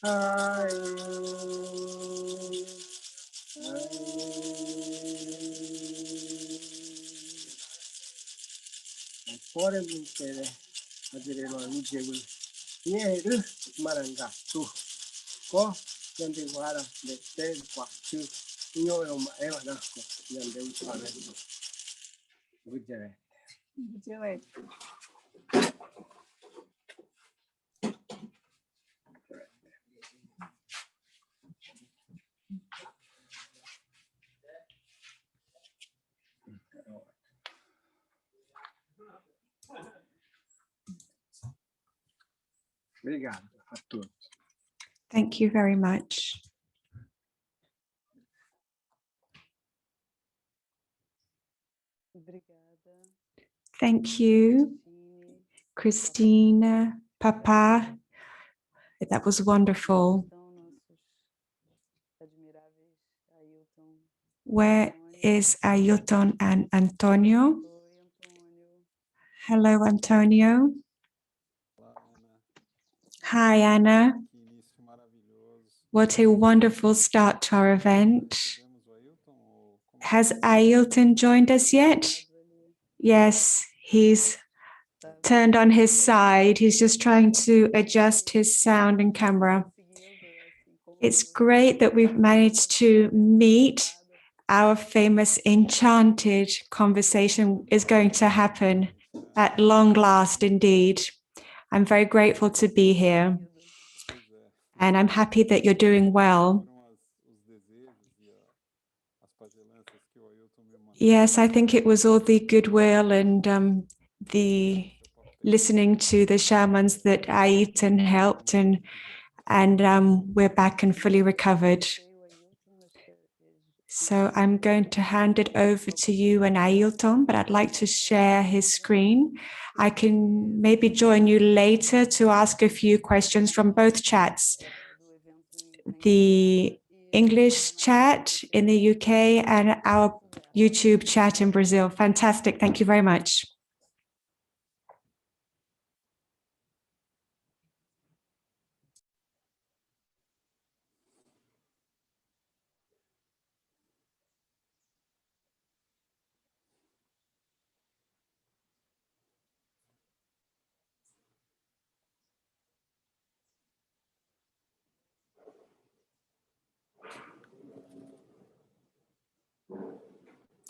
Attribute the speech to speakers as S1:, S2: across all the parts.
S1: Fora brinquedo, fazer uma mídia, dinheiro, maranga, tu, co, quando guarda, de ter quatro, eu uma nasco, quando eu falo, good job. Obrigado a todos.
S2: Thank you very much. Thank you, Christina, Papa. That was wonderful. Where is Ailton and Antonio? Hello, Antonio. Hi, Anna. What a wonderful start to our event. Has Ailton joined us yet? Yes, he's turned on his side. He's just trying to adjust his sound and camera. It's great that we've managed to meet. Our famous enchanted conversation is going to happen at long last indeed. I'm very grateful to be here. And I'm happy that you're doing well. Yes, I think it was all the goodwill and the listening to the shamans that Ailton helped, and we're back and fully recovered. So I'm going to hand it over to you and Ailton, but I'd like to share his screen. I can maybe join you later to ask a few questions from both chats. The English chat in the UK and our YouTube chat in Brazil. Fantastic. Thank you very much.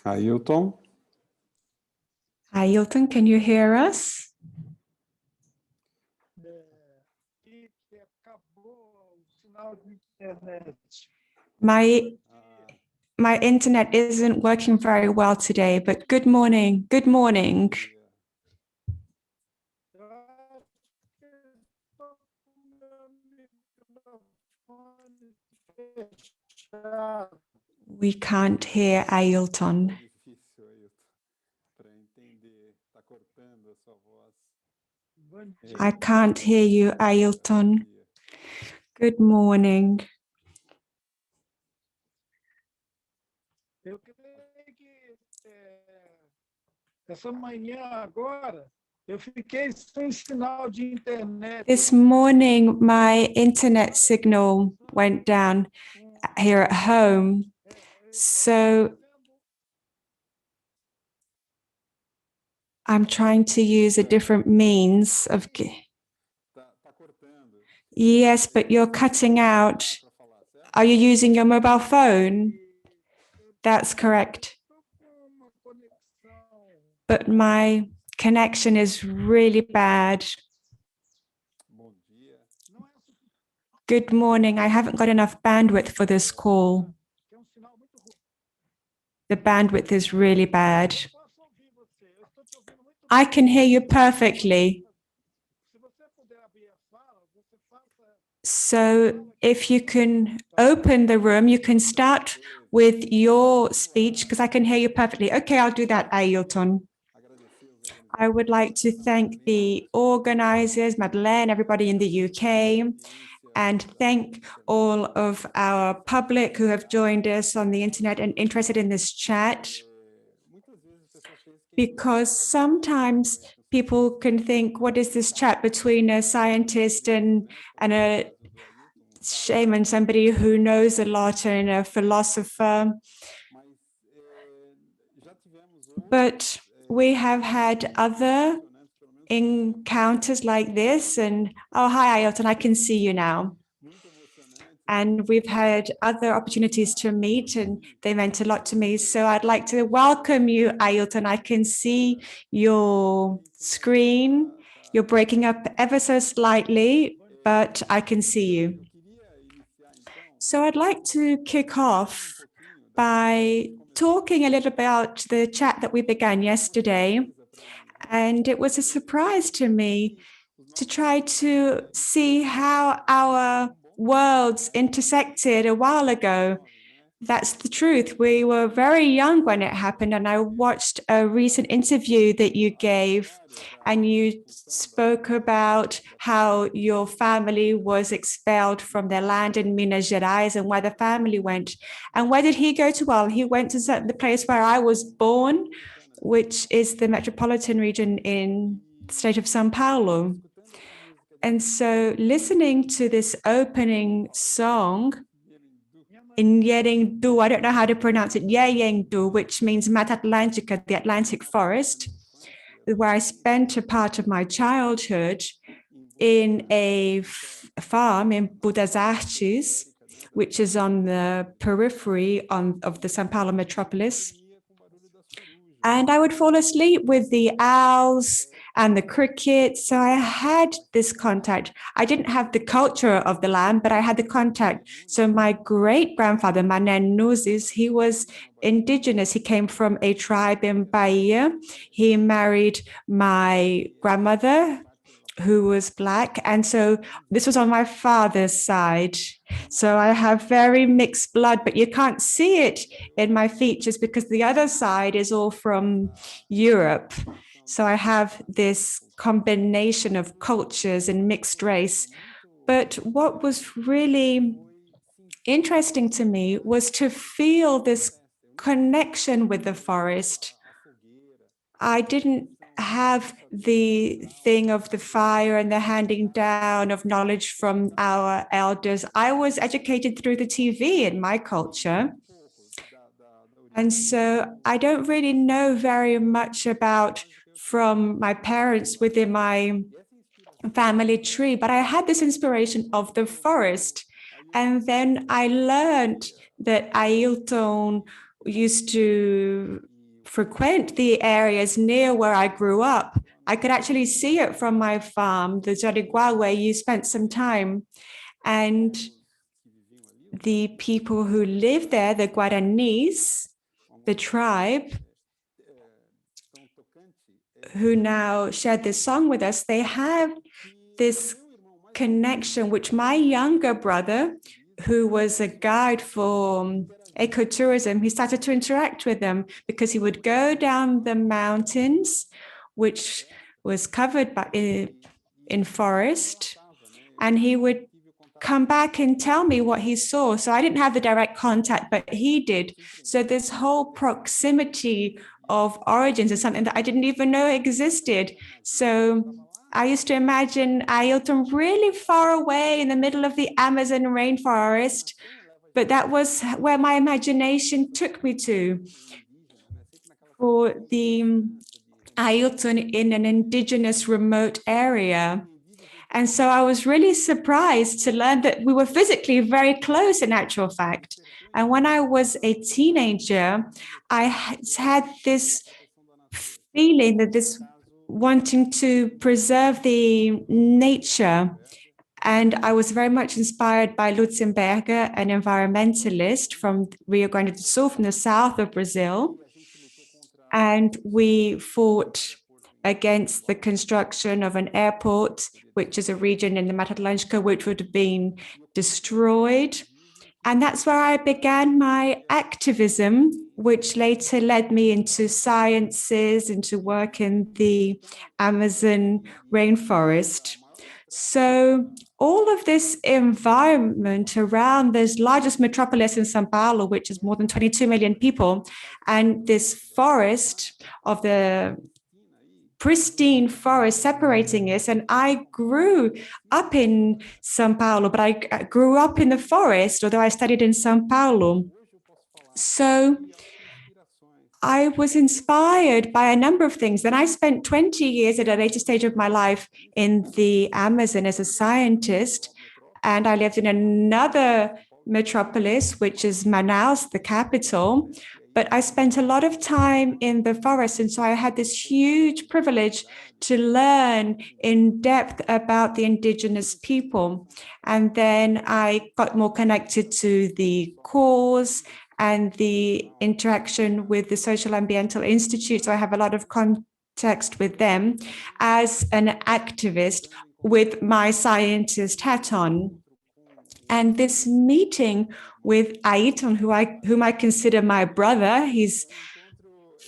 S3: Ailton?
S2: Ailton, can you hear us? My internet isn't working very well today, but good morning. Good morning. We can't hear Ailton. I can't hear you, Ailton. Good morning. This morning, my internet signal went down here at home. So I'm trying to use a different means of... Yes, but you're cutting out. Are you using your mobile phone? That's correct. But my connection is really bad. Good morning. I haven't got enough bandwidth for this call. The bandwidth is really bad. I can hear you perfectly. So if you can open the room, you can start with your speech because I can hear you perfectly. Okay, I'll do that, Ailton. I would like to thank the organizers, Madeleine, everybody in the UK, and thank all of our public who have joined us on the internet and interested in this chat. Because sometimes people can think, what is this chat between a scientist and a shaman, somebody who knows a lot and a philosopher. But we have had other encounters like this, and oh, hi, Ailton, I can see you now. And we've had other opportunities to meet, and they meant a lot to me. So I'd like to welcome you, Ailton. I can see your screen. You're breaking up ever so slightly, but I can see you. So I'd like to kick off by talking a little about the chat that we began yesterday. And it was a surprise to me to try to see how our worlds intersected a while ago. That's the truth. We were very young when it happened, and I watched a recent interview that you gave, and you spoke about how your family was expelled from their land in Minas Gerais and where the family went. And where did he go to? Well, he went to the place where I was born, which is the metropolitan region in the state of São Paulo. And so listening to this opening song, in Yering-du, I don't know how to pronounce it, Yering-du, which means Mata Atlântica, the Atlantic forest, where I spent a part of my childhood in a farm in Budas Artes, which is on the periphery of the São Paulo metropolis. And I would fall asleep with the owls and the crickets. So I had this contact. I didn't have the culture of the land, but I had the contact. So my great-grandfather, Mané Nuzes, he was indigenous. He came from a tribe in Bahia. He married my grandmother, who was Black. And so this was on my father's side. So I have very mixed blood, but you can't see it in my features because the other side is all from Europe. So I have this combination of cultures and mixed race. But what was really interesting to me was to feel this connection with the forest. I didn't have the thing of the fire and the handing down of knowledge from our elders. I was educated through the TV in my culture. And so I don't really know very much about from my parents within my family tree, but I had this inspiration of the forest. And then I learned that Ailton used to frequent the areas near where I grew up. I could actually see it from my farm, the Jariguá, where you spent some time. And the people who live there, the Guaranis, the tribe, who now shared this song with us, they have this connection, which my younger brother, who was a guide for ecotourism, he started to interact with them because he would go down the mountains, which was covered by in forest, and he would come back and tell me what he saw. So I didn't have the direct contact, but he did. So this whole proximity of origins is something that I didn't even know existed. So I used to imagine Ailton really far away in the middle of the Amazon rainforest, but that was where my imagination took me to, for the Ailton in an indigenous remote area. And so I was really surprised to learn that we were physically very close in actual fact. And when I was a teenager, I had this feeling that this wanting to preserve the nature. And I was very much inspired by Lutzenberger, an environmentalist from Rio Grande do Sul, from the south of Brazil. And we fought against the construction of an airport, which is a region in the Mata Atlântica, which would have been destroyed. And that's where I began my activism, which later led me into sciences, into work in the Amazon rainforest. So all of this environment around this largest metropolis in São Paulo, which is more than 22 million people, and this forest of the pristine forest separating us. And I grew up in São Paulo, but I grew up in the forest, although I studied in São Paulo. So I was inspired by a number of things. Then I spent 20 years at a later stage of my life in the Amazon as a scientist, and I lived in another metropolis, which is Manaus, the capital. But I spent a lot of time in the forest, and so I had this huge privilege to learn in depth about the indigenous people. And then I got more connected to the cause and the interaction with the Social Ambiental Institute. So I have a lot of context with them as an activist with my scientist hat on. And this meeting with Ailton, whom I consider my brother, his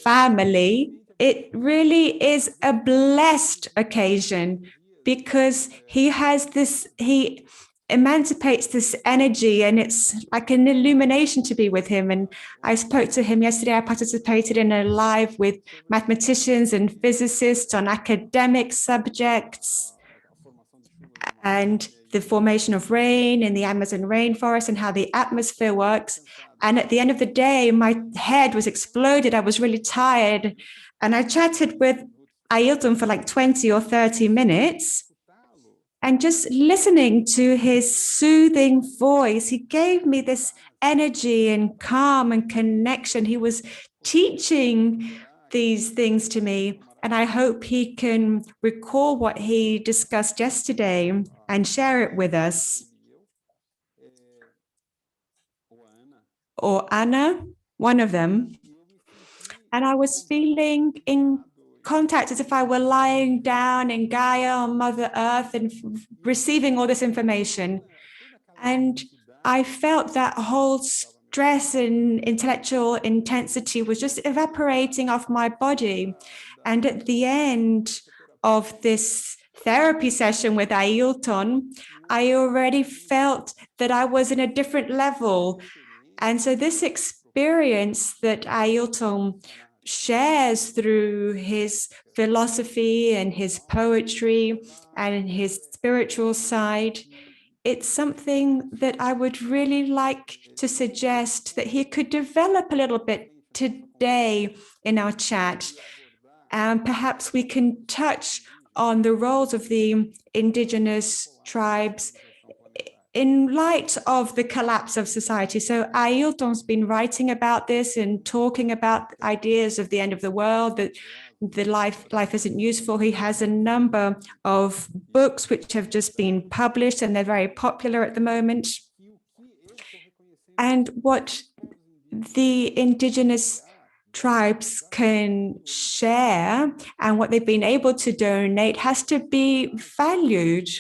S2: family, it really is a blessed occasion because he emancipates this energy, and it's like an illumination to be with him. And I spoke to him yesterday. I participated in a live with mathematicians and physicists on academic subjects and the formation of rain in the Amazon rainforest and how the atmosphere works. And at the end of the day, my head was exploded. I was really tired. And I chatted with Ailton for like 20 or 30 minutes. And just listening to his soothing voice, he gave me this energy and calm and connection. He was teaching these things to me. And I hope he can recall what he discussed yesterday and share it with us. Or Anna, one of them. And I was feeling in contact as if I were lying down in Gaia on Mother Earth and receiving all this information. And I felt that whole stress and intellectual intensity was just evaporating off my body. And at the end of this therapy session with Ailton, I already felt that I was in a different level. And so this experience that Ailton shares through his philosophy and his poetry and his spiritual side, it's something that I would really like to suggest that he could develop a little bit today in our chat. And perhaps we can touch on the roles of the indigenous tribes in light of the collapse of society. So Ailton's been writing about this and talking about ideas of the end of the world, that the life isn't useful. He has a number of books which have just been published, and they're very popular at the moment. And what the indigenous tribes can share and what they've been able to donate has to be valued.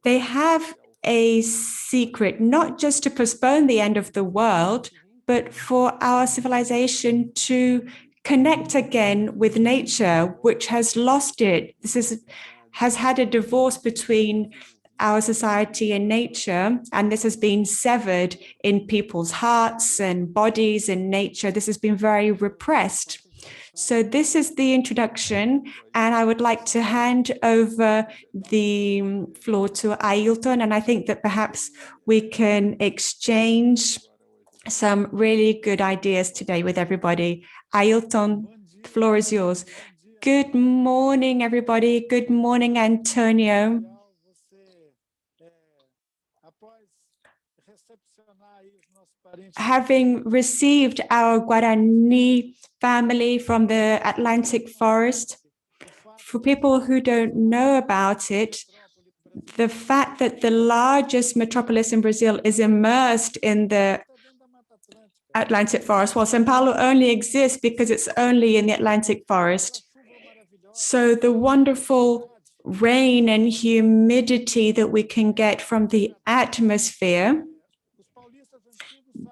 S2: They have a secret, not just to postpone the end of the world, but for our civilization to connect again with nature, which has lost it. Has had a divorce between our society and nature, and this has been severed in people's hearts and bodies and nature. This has been very repressed. So this is the introduction, and I would like to hand over the floor to Ailton, and I think that perhaps we can exchange some really good ideas today with everybody. Ailton, the floor is yours. Good morning, everybody. Good morning, Antonio. Having received our Guarani family from the Atlantic forest, for people who don't know about it, the fact that the largest metropolis in Brazil is immersed in the Atlantic forest, while São Paulo only exists because it's only in the Atlantic forest. So the wonderful rain and humidity that we can get from the atmosphere,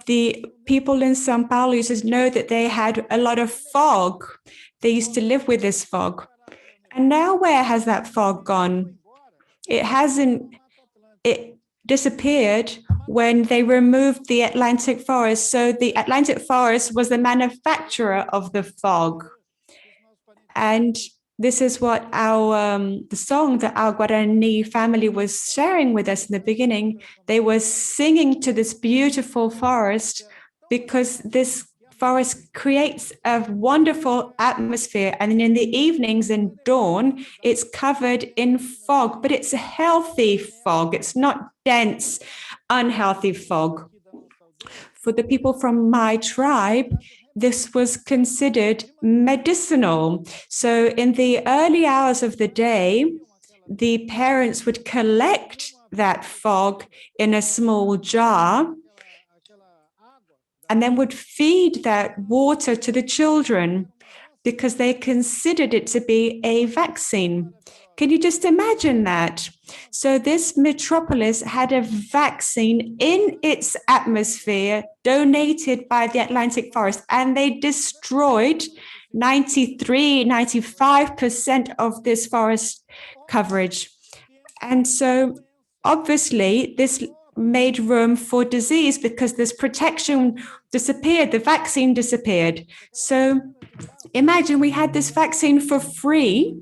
S2: the people in São Paulo used to know that they had a lot of fog. They used to live with this fog. And now where has that fog gone? It disappeared when they removed the Atlantic forest. So the Atlantic forest was the manufacturer of the fog. And this is what the song that our Guarani family was sharing with us in the beginning. They were singing to this beautiful forest because this forest creates a wonderful atmosphere. And in the evenings and dawn, it's covered in fog, but it's a healthy fog. It's not dense, unhealthy fog. For the people from my tribe, this was considered medicinal. So in the early hours of the day, the parents would collect that fog in a small jar and then would feed that water to the children because they considered it to be a vaccine. Can you just imagine that? So this metropolis had a vaccine in its atmosphere donated by the Atlantic forest, and they destroyed 93, 95% of this forest coverage. And so obviously this made room for disease because this protection disappeared, the vaccine disappeared. So imagine we had this vaccine for free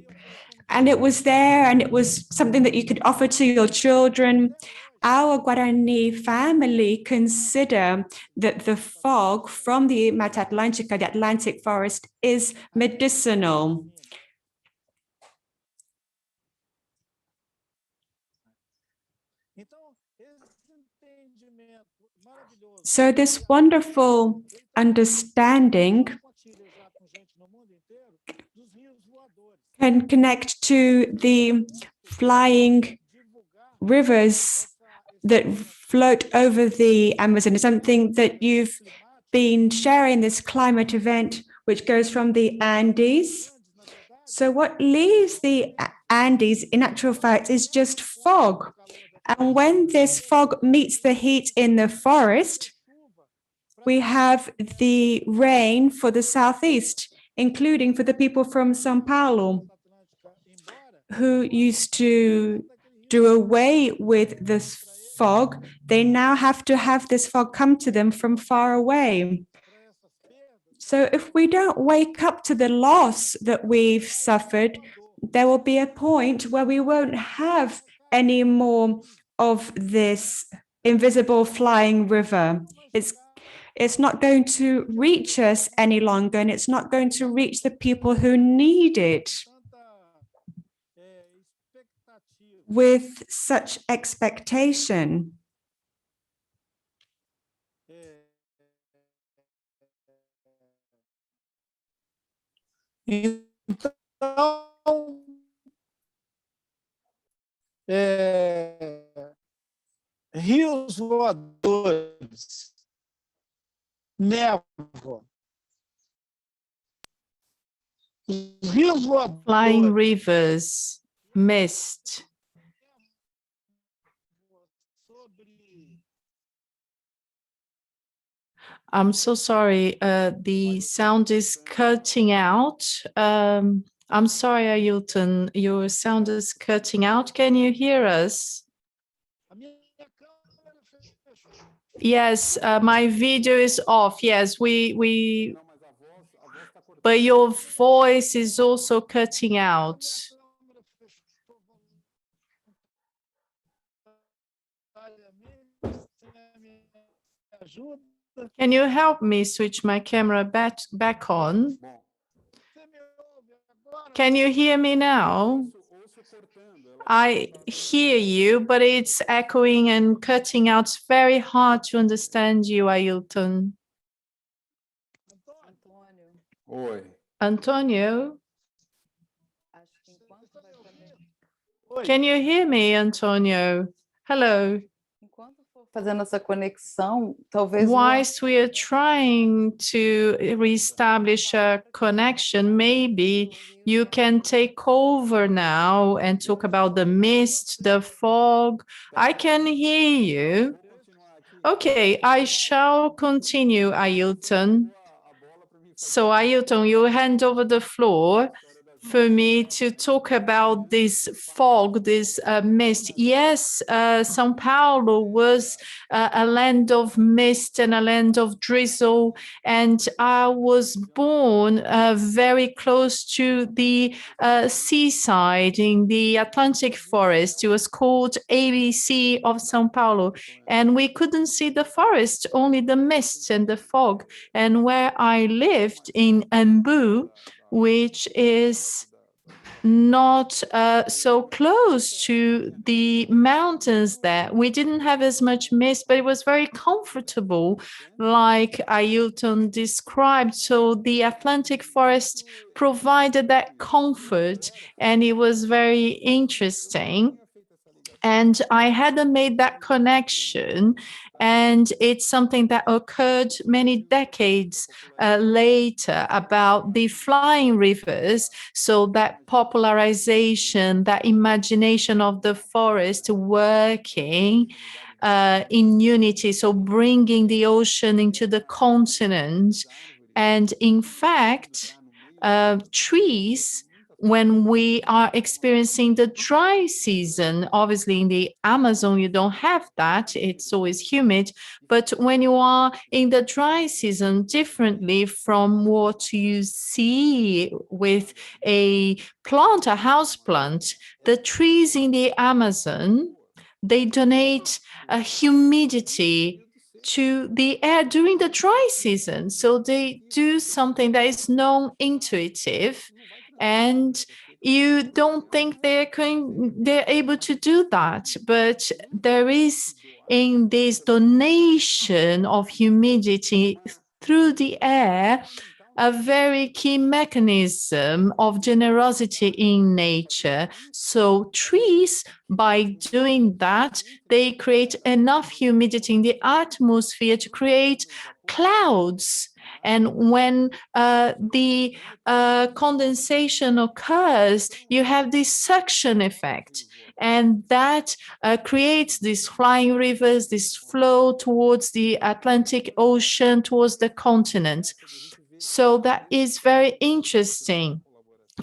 S2: and it was there and it was something that you could offer to your children. Our Guarani family consider that the fog from the Mata Atlântica, the Atlantic forest, is medicinal. So this wonderful understanding can connect to the flying rivers that float over the Amazon. It's something that you've been sharing, this climate event, which goes from the Andes. So what leaves the Andes, in actual fact, is just fog. And when this fog meets the heat in the forest, we have the rain for the southeast, including for the people from São Paulo, who used to do away with this fog. They now have to have this fog come to them from far away. So if we don't wake up to the loss that we've suffered, there will be a point where we won't have any more of this invisible flying river. It's not going to reach us any longer, and it's not going to reach the people who need it with such expectation.
S1: Rios voadores, névoa. Rios voadores.
S4: Flying rivers, mist. I'm so sorry, the sound is cutting out. I'm sorry, Ailton, your sound is cutting out. Can you hear us? Yes, my video is off. Yes, but your voice is also cutting out. Can you help me switch my camera back on? Can you hear me now? I hear you, but it's echoing and cutting out. It's very hard to understand you, Ailton.
S3: Oi.
S4: Antonio? Can you hear me, Antonio? Hello.
S5: Fazendo essa conexão, talvez.
S4: Whilst we are trying to reestablish a connection, maybe you can take over now and talk about the mist, the fog. I can hear you. Okay, I shall continue, Ailton. So, Ailton, you hand over the floor. for me to talk about this fog, this mist. Yes, São Paulo was a land of mist and a land of drizzle, and I was born very close to the seaside in the Atlantic forest. It was called ABC of São Paulo, and we couldn't see the forest, only the mist and the fog. And where I lived in Embu, which is not so close to the mountains there. We didn't have as much mist, but it was very comfortable, like Ailton described. So the Atlantic forest provided that comfort, and it was very interesting. And I hadn't made that connection. And it's something that occurred many decades later about the flying rivers. So that popularization, that imagination of the forest working in unity, so bringing the ocean into the continent. And in fact, trees, when we are experiencing the dry season, obviously in the Amazon, you don't have that. It's always humid. But when you are in the dry season, differently from what you see with a plant, a house plant, the trees in the Amazon, they donate a humidity to the air during the dry season. So they do something that is non-intuitive, and you don't think they're able to do that. But there is, in this donation of humidity through the air, a very key mechanism of generosity in nature. So trees, by doing that, they create enough humidity in the atmosphere to create clouds. And when the condensation occurs, you have this suction effect. And that creates these flying rivers, this flow towards the Atlantic Ocean, towards the continent. So that is very interesting.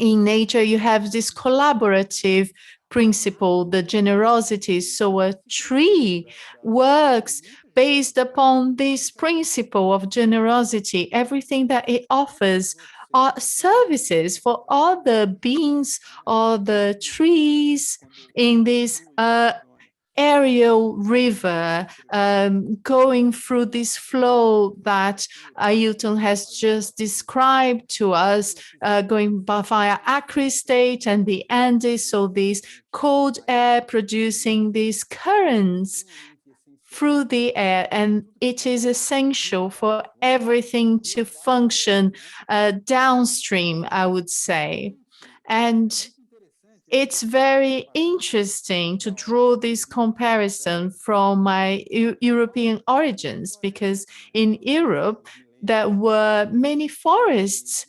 S4: In nature, you have this collaborative principle, the generosity. So a tree works based upon this principle of generosity. Everything that it offers are services for other beings or the trees in this aerial river, going through this flow that Ailton has just described to us, going via Acre State and the Andes, so this cold air producing these currents through the air, and it is essential for everything to function downstream, I would say. And it's very interesting to draw this comparison from my European origins, because in Europe, there were many forests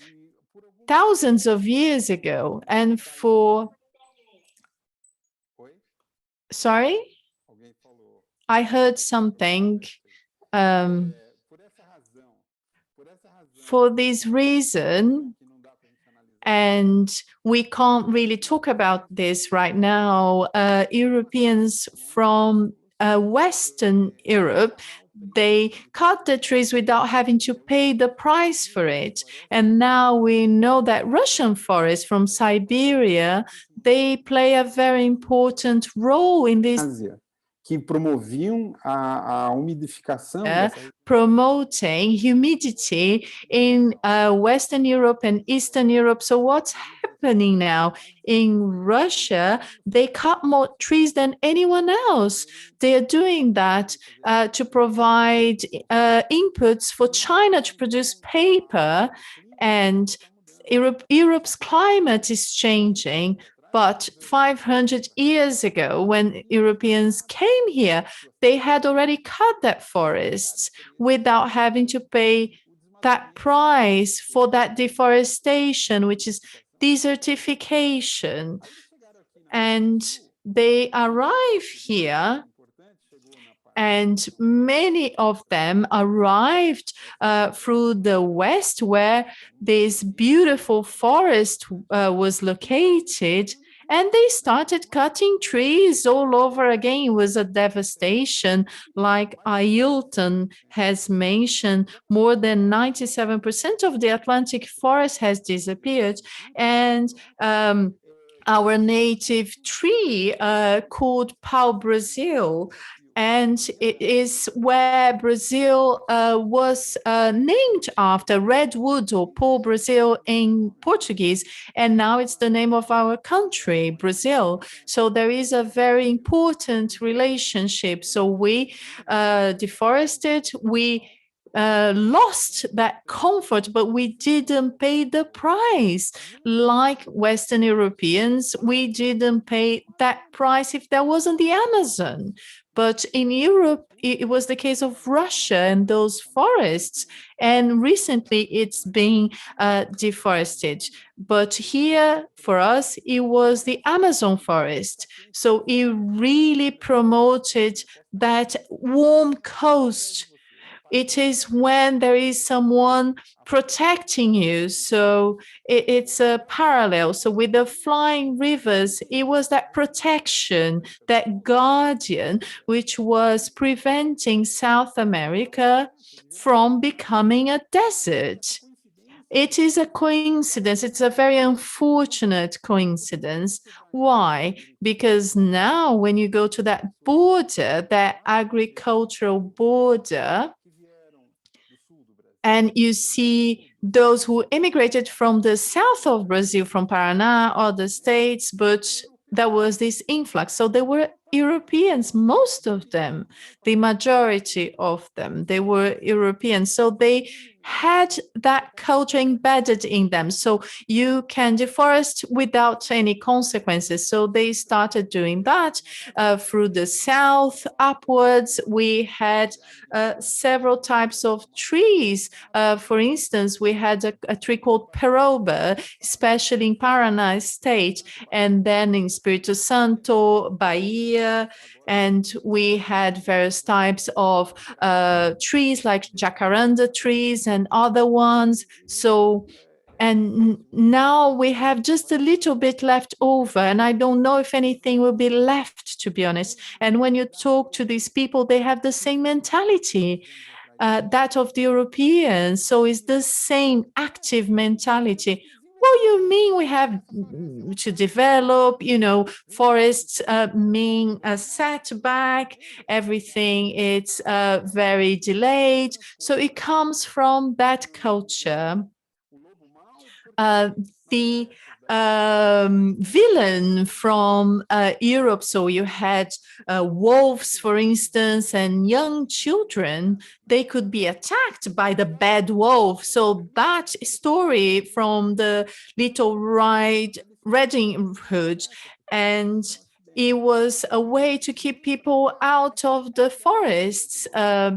S4: thousands of years ago. And sorry? I heard something. For this reason, and we can't really talk about this right now, Europeans from Western Europe, they cut the trees without having to pay the price for it. And now we know that Russian forests from Siberia, they play a very important role in this.
S3: Que promoviam a umidificação,
S4: promoting humidity in Western Europe and Eastern Europe. So what's happening now? In Russia, they cut more trees than anyone else. They are doing that to provide inputs for China to produce paper, and Europe's climate is changing. But 500 years ago, when Europeans came here, they had already cut that forests without having to pay that price for that deforestation, which is desertification. And they arrive here, and many of them arrived through the west, where this beautiful forest was located, and they started cutting trees all over again. It was a devastation. Like Ailton has mentioned, more than 97% of the Atlantic forest has disappeared. And our native tree called Pau Brazil, and it is where Brazil was named after, redwood or Pau Brazil in Portuguese, and now it's the name of our country, Brazil. So there is a very important relationship. So we deforested, we lost that comfort, but we didn't pay the price. Like Western Europeans, we didn't pay that price if there wasn't the Amazon. But in Europe, it was the case of Russia and those forests. And recently it's being deforested. But here for us, it was the Amazon forest. So it really promoted that warm coast. It is when there is someone protecting you. So it's a parallel. So with the flying rivers, it was that protection, that guardian, which was preventing South America from becoming a desert. It is a coincidence. It's a very unfortunate coincidence. Why? Because now when you go to that border, that agricultural border, and you see those who immigrated from the south of Brazil, from Paraná or the states, but there was this influx. So they were Europeans, most of them, the majority of them, they were Europeans. So they had that culture embedded in them. So you can deforest without any consequences. So they started doing that through the south upwards. We had several types of trees. For instance, we had a tree called peroba, especially in Paraná state, and then in Espírito Santo, Bahia, and we had various types of trees like jacaranda trees and other ones. So, and now we have just a little bit left over, and I don't know if anything will be left, to be honest. And when you talk to these people, they have the same mentality, that of the Europeans. So it's the same active mentality. What you mean we have to develop, forests mean a setback, everything it's very delayed. So it comes from that culture. The villain from Europe, so you had wolves, for instance, and young children, they could be attacked by the bad wolf. So that story from the Little Riding Hood, and it was a way to keep people out of the forests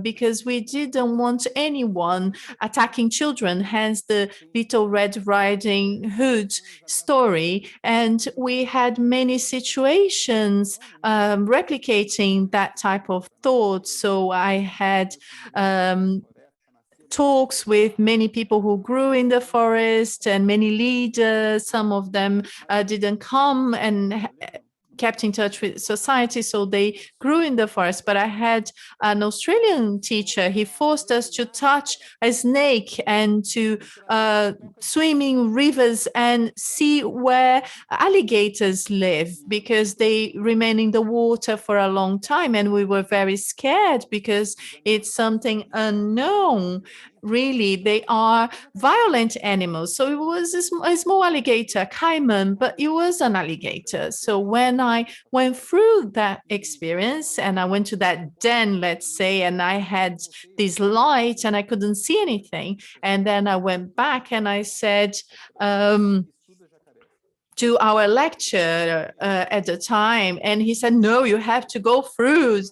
S4: because we didn't want anyone attacking children, hence the Little Red Riding Hood story. And we had many situations replicating that type of thought. So I had talks with many people who grew in the forest and many leaders. Some of them didn't come and kept in touch with society, so they grew in the forest. But I had an Australian teacher. He forced us to touch a snake and to swim in rivers and see where alligators live, because they remain in the water for a long time. And we were very scared because it's something unknown. Really, they are violent animals. So it was a small alligator, caiman, but it was an alligator. So when I went through that experience and I went to that den, let's say, and I had this light and I couldn't see anything. And then I went back and I said, to our lecturer at the time, and he said, no, you have to go through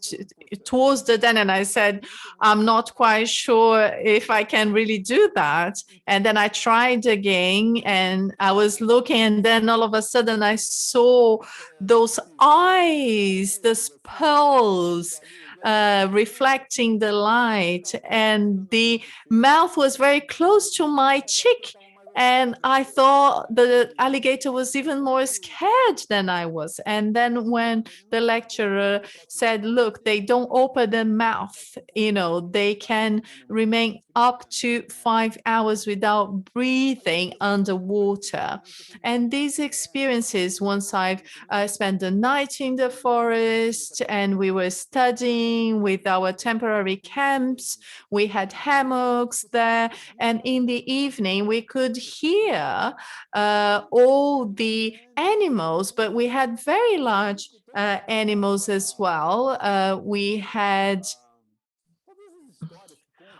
S4: towards the den. And I said, I'm not quite sure if I can really do that. And then I tried again and I was looking, and then all of a sudden I saw those eyes, those pearls, reflecting the light, and the mouth was very close to my cheek. And I thought the alligator was even more scared than I was. And then when the lecturer said, look, they don't open their mouth, you know, they can remain up to 5 hours without breathing underwater. And these experiences, once I've spent the night in the forest and we were studying with our temporary camps, we had hammocks there, and in the evening we could hear all the animals, but we had very large animals as well. We had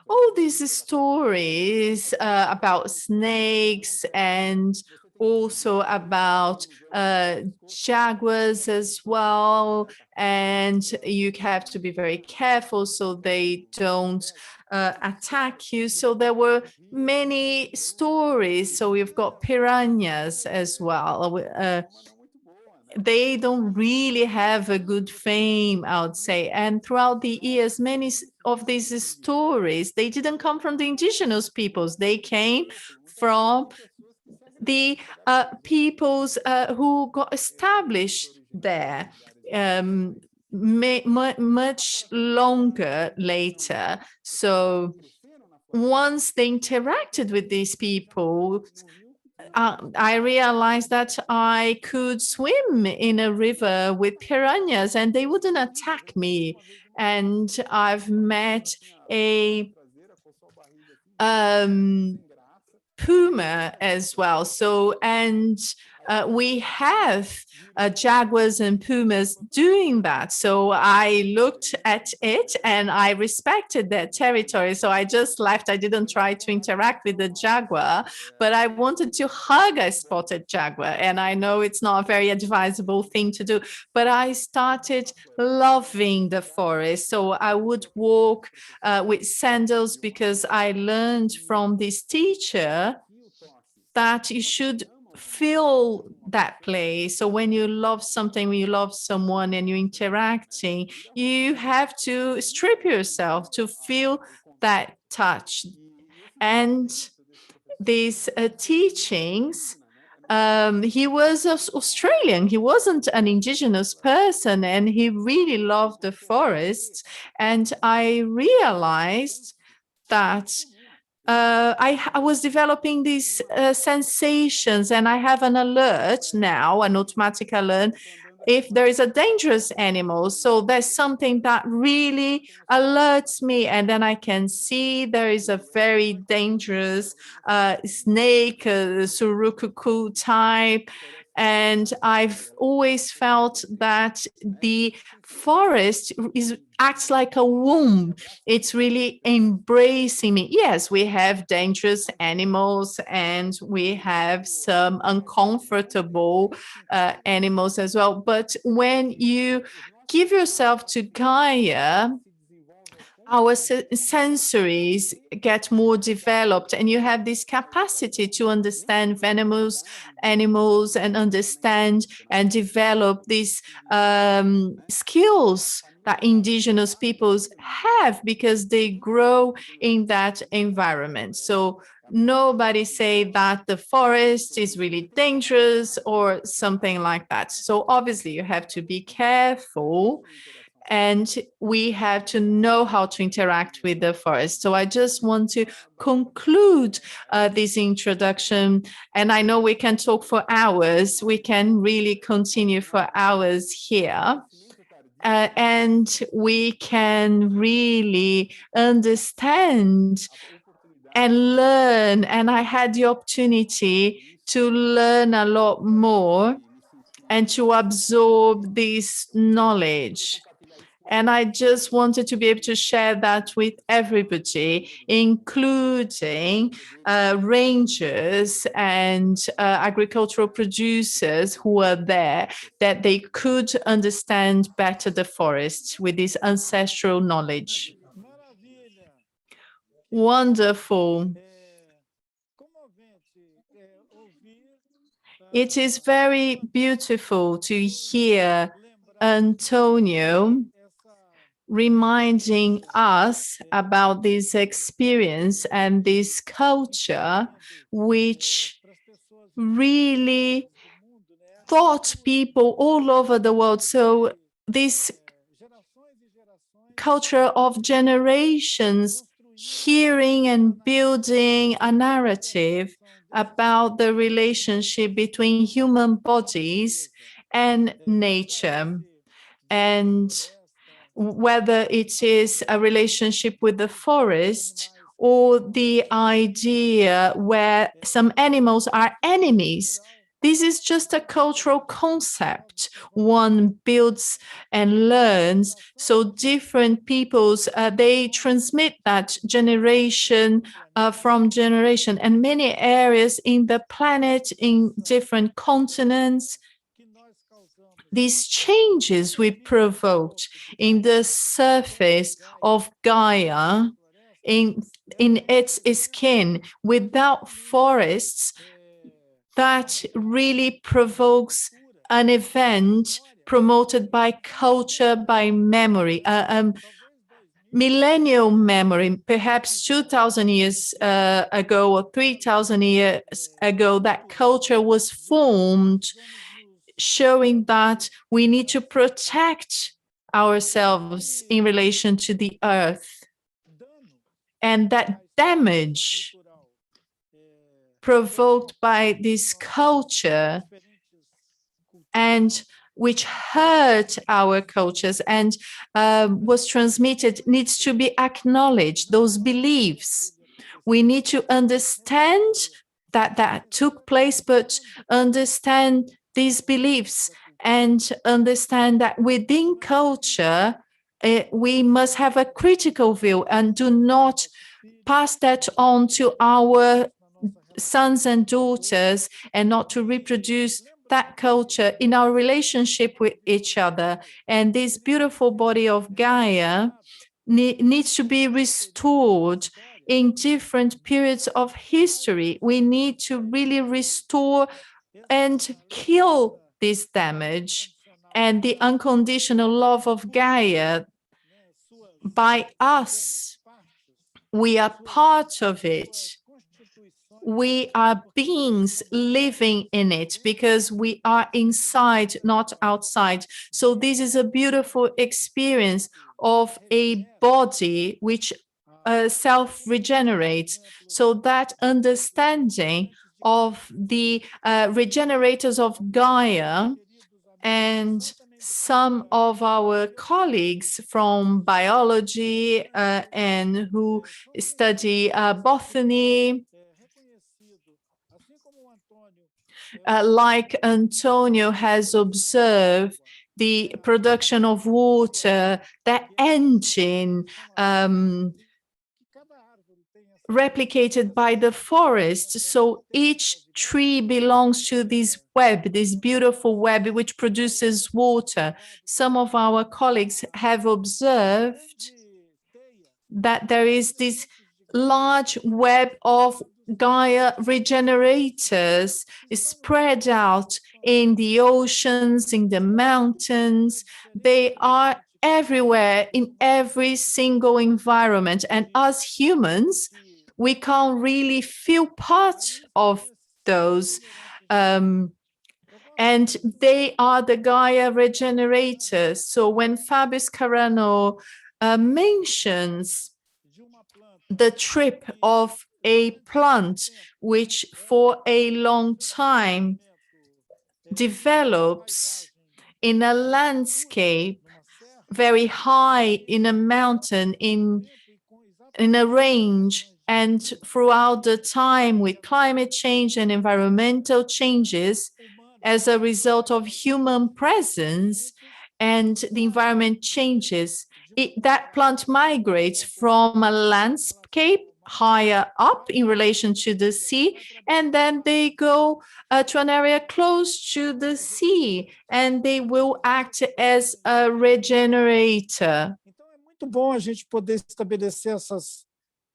S4: all these stories about snakes and also about jaguars as well. And you have to be very careful so they don't attack you. So there were many stories. So we've got piranhas as well. They don't really have a good fame, I would say. And throughout the years, many of these stories, they didn't come from the indigenous peoples. They came from the peoples who got established there much longer later. So once they interacted with these people, I realized that I could swim in a river with piranhas and they wouldn't attack me. And I've met a puma as well. So, and we have jaguars and pumas doing that. So I looked at it and I respected their territory. So I just left. I didn't try to interact with the jaguar, but I wanted to hug a spotted jaguar. And I know it's not a very advisable thing to do, but I started loving the forest. So I would walk with sandals because I learned from this teacher that you should feel that place. So when you love something, when you love someone and you're interacting, you have to strip yourself to feel that touch. And these teachings, he was Australian. He wasn't an indigenous person, and he really loved the forests. And I realized that I was developing these sensations, and I have an alert now, an automatic alert, if there is a dangerous animal. So there's something that really alerts me, and then I can see there is a very dangerous snake, surukuku type. And I've always felt that the forest acts like a womb. It's really embracing me. Yes, we have dangerous animals and we have some uncomfortable animals as well. But when you give yourself to Gaia, our sensories get more developed, and you have this capacity to understand venomous animals and understand and develop these skills that indigenous peoples have because they grow in that environment. So nobody say that the forest is really dangerous or something like that. So obviously you have to be careful, and we have to know how to interact with the forest. So I just want to conclude this introduction. And I know we can talk for hours. We can really continue for hours here. And we can really understand and learn. And I had the opportunity to learn a lot more and to absorb this knowledge. And I just wanted to be able to share that with everybody, including rangers and agricultural producers who are there, that they could understand better the forest with this ancestral knowledge. Wonderful. It is very beautiful to hear Antonio reminding us about this experience and this culture, which really taught people all over the world. So this culture of generations hearing and building a narrative about the relationship between human bodies and nature, and whether it is a relationship with the forest or the idea where some animals are enemies. This is just a cultural concept. One builds and learns. So different peoples, they transmit that generation from generation. And many areas in the planet, in different continents, these changes we provoked in the surface of Gaia, in its skin, without forests, that really provokes an event promoted by culture, by memory, millennial memory. Perhaps 2,000 years ago or 3,000 years ago, that culture was formed, showing that we need to protect ourselves in relation to the earth. And that damage provoked by this culture, and which hurt our cultures and was transmitted, needs to be acknowledged. Those beliefs, we need to understand that took place, but understand these beliefs and understand that within culture, we must have a critical view and do not pass that on to our sons and daughters, and not to reproduce that culture in our relationship with each other. And this beautiful body of Gaia needs to be restored in different periods of history. We need to really restore and kill this damage. And the unconditional love of Gaia by us, we are part of it. We are beings living in it because we are inside, not outside. So this is a beautiful experience of a body which self-regenerates. So that understanding of the regenerators of Gaia, and some of our colleagues from biology and who study botany, like Antonio has observed the production of water, that engine replicated by the forest. So each tree belongs to this web, this beautiful web which produces water. Some of our colleagues have observed that there is this large web of Gaia regenerators spread out in the oceans, in the mountains. They are everywhere in every single environment. And as humans, we can't really feel part of those. And they are the Gaia regenerators. So when Fabio Scarano mentions the trip of a plant which for a long time develops in a landscape very high in a mountain, in a range, and throughout the time with climate change and environmental changes as a result of human presence, and the environment changes, that plant migrates from a landscape higher up in relation to the sea, and then they go to an area close to the sea, and they will act as a regenerator.
S6: Muito bom a gente poder estabelecer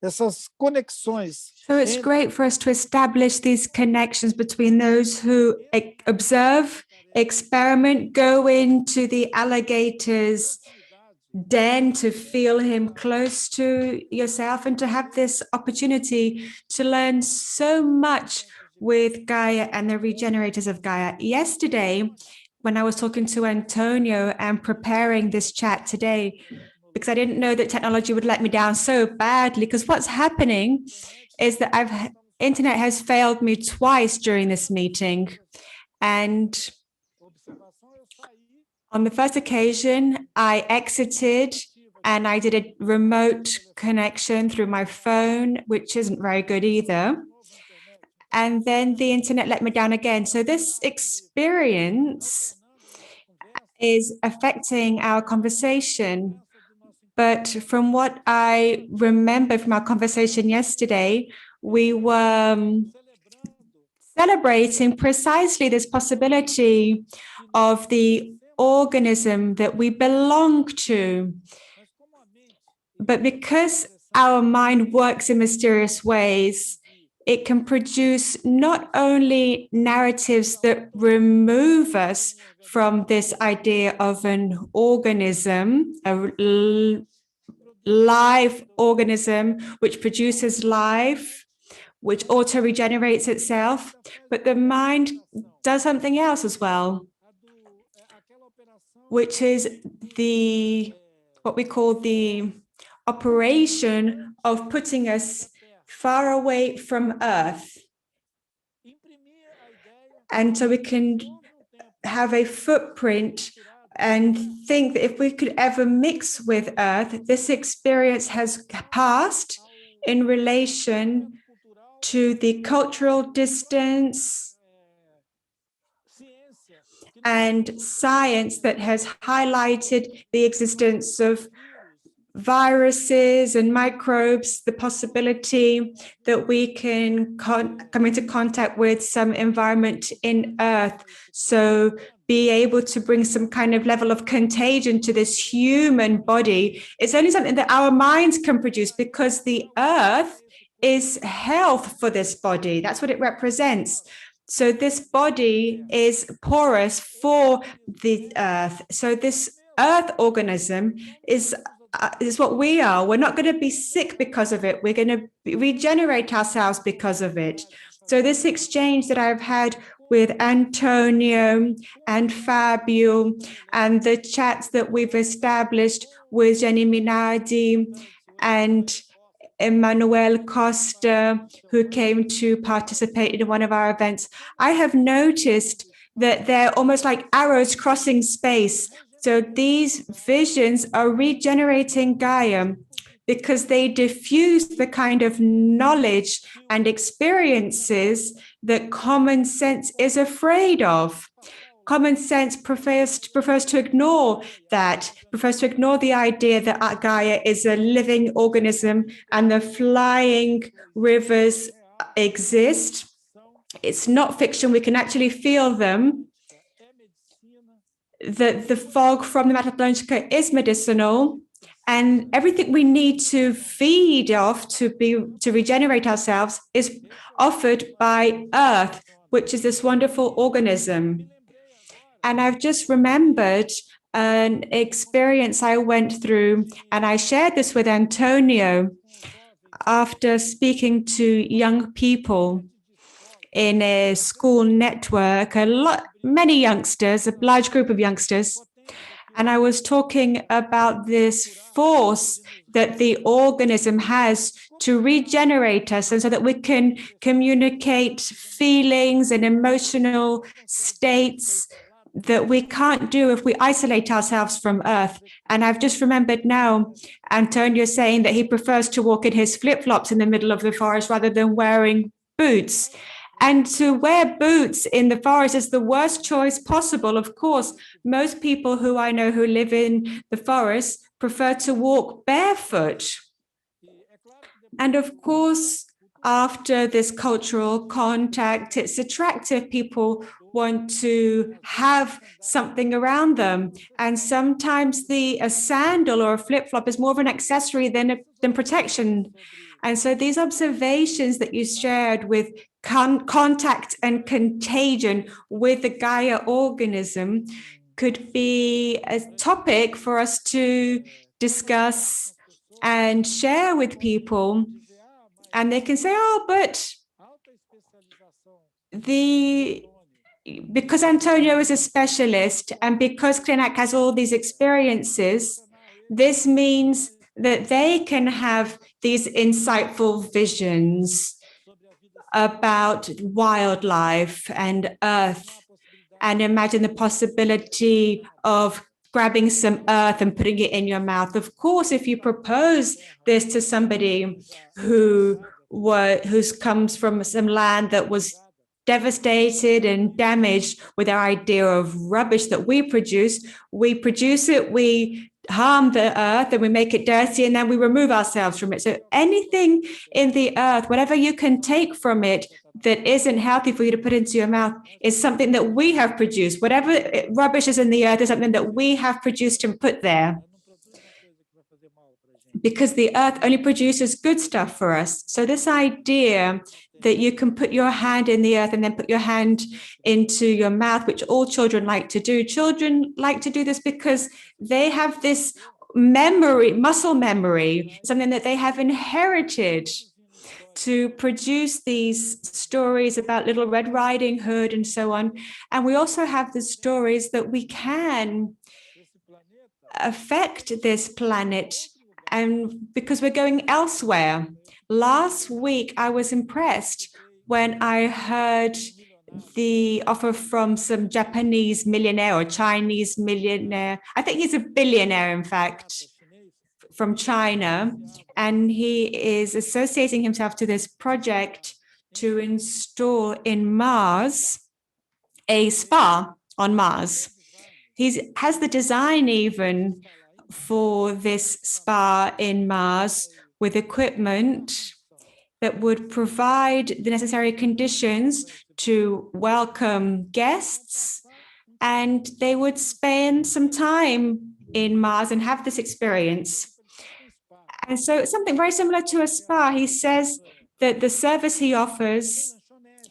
S6: essas conexões.
S2: So it's great for us to establish these connections between those who observe, experiment, go into the alligators' den to feel him close to yourself and to have this opportunity to learn so much with Gaia and the regenerators of Gaia. Yesterday, when I was talking to Antonio and preparing this chat today, because I didn't know that technology would let me down so badly, because what's happening is that internet has failed me twice during this meeting. And on the first occasion, I exited and I did a remote connection through my phone, which isn't very good either. And then the internet let me down again. So this experience is affecting our conversation. But from what I remember from our conversation yesterday, we were celebrating precisely this possibility of the organism that we belong to. But because our mind works in mysterious ways, it can produce not only narratives that remove us from this idea of an organism, a live organism which produces life, which auto-regenerates itself, but the mind does something else as well, which is what we call the operation of putting us far away from Earth. And so we can have a footprint and think that if we could ever mix with Earth, this experience has passed in relation to the cultural distance and science that has highlighted the existence of viruses and microbes, the possibility that we can come into contact with some environment in Earth. So be able to bring some kind of level of contagion to this human body. It's only something that our minds can produce, because the Earth is health for this body. That's what it represents. So this body is porous for the Earth. So this Earth organism is what we are. We're not going to be sick because of it. We're going to regenerate ourselves because of it. So this exchange that I've had with Antonio and Fabio and the chats that we've established with Jenny Minardi and Emmanuel Costa, who came to participate in one of our events, I have noticed that they're almost like arrows crossing space. So these visions are regenerating Gaia because they diffuse the kind of knowledge and experiences that common sense is afraid of. Common sense prefers to ignore that, prefers to ignore the idea that Gaia is a living organism and the flying rivers exist. It's not fiction, we can actually feel them. That the fog from the Mata Atlântica is medicinal, and everything we need to feed off to regenerate ourselves is offered by Earth, which is this wonderful organism. And I've just remembered an experience I went through, and I shared this with Antonio after speaking to young people in a school network, many youngsters, a large group of youngsters. And I was talking about this force that the organism has to regenerate us, and so that we can communicate feelings and emotional states that we can't do if we isolate ourselves from Earth. And I've just remembered now, Antonio saying that he prefers to walk in his flip-flops in the middle of the forest rather than wearing boots. And to wear boots in the forest is the worst choice possible. Of course, most people who I know who live in the forest prefer to walk barefoot. And of course, after this cultural contact, it's attractive. People want to have something around them. And sometimes a sandal or a flip-flop is more of an accessory than protection. And so these observations that you shared with contact and contagion with the Gaia organism could be a topic for us to discuss and share with people, and they can say, oh, but because Antonio is a specialist and because Krenak has all these experiences, this means that they can have these insightful visions about wildlife and earth, and imagine the possibility of grabbing some earth and putting it in your mouth. Of course, if you propose this to somebody who comes from some land that was devastated and damaged with our idea of rubbish that we produce it, we harm the earth and we make it dirty, and then we remove ourselves from it. So anything in the earth, whatever you can take from it that isn't healthy for you to put into your mouth, is something that we have produced. Whatever rubbish is in the earth is something that we have produced and put there, because the earth only produces good stuff for us. So this idea that you can put your hand in the earth and then put your hand into your mouth, which all children like to do. Children like to do this because they have this memory, muscle memory, something that they have inherited, to produce these stories about Little Red Riding Hood and so on. And we also have the stories that we can affect this planet, and because we're going elsewhere. Last week, I was impressed when I heard the offer from some Japanese millionaire or Chinese millionaire. I think he's a billionaire, in fact, from China. And he is associating himself to this project to install in Mars a spa on Mars. He has the design even for this spa in Mars, with equipment that would provide the necessary conditions to welcome guests, and they would spend some time in Mars and have this experience. And so it's something very similar to a spa. He says that the service he offers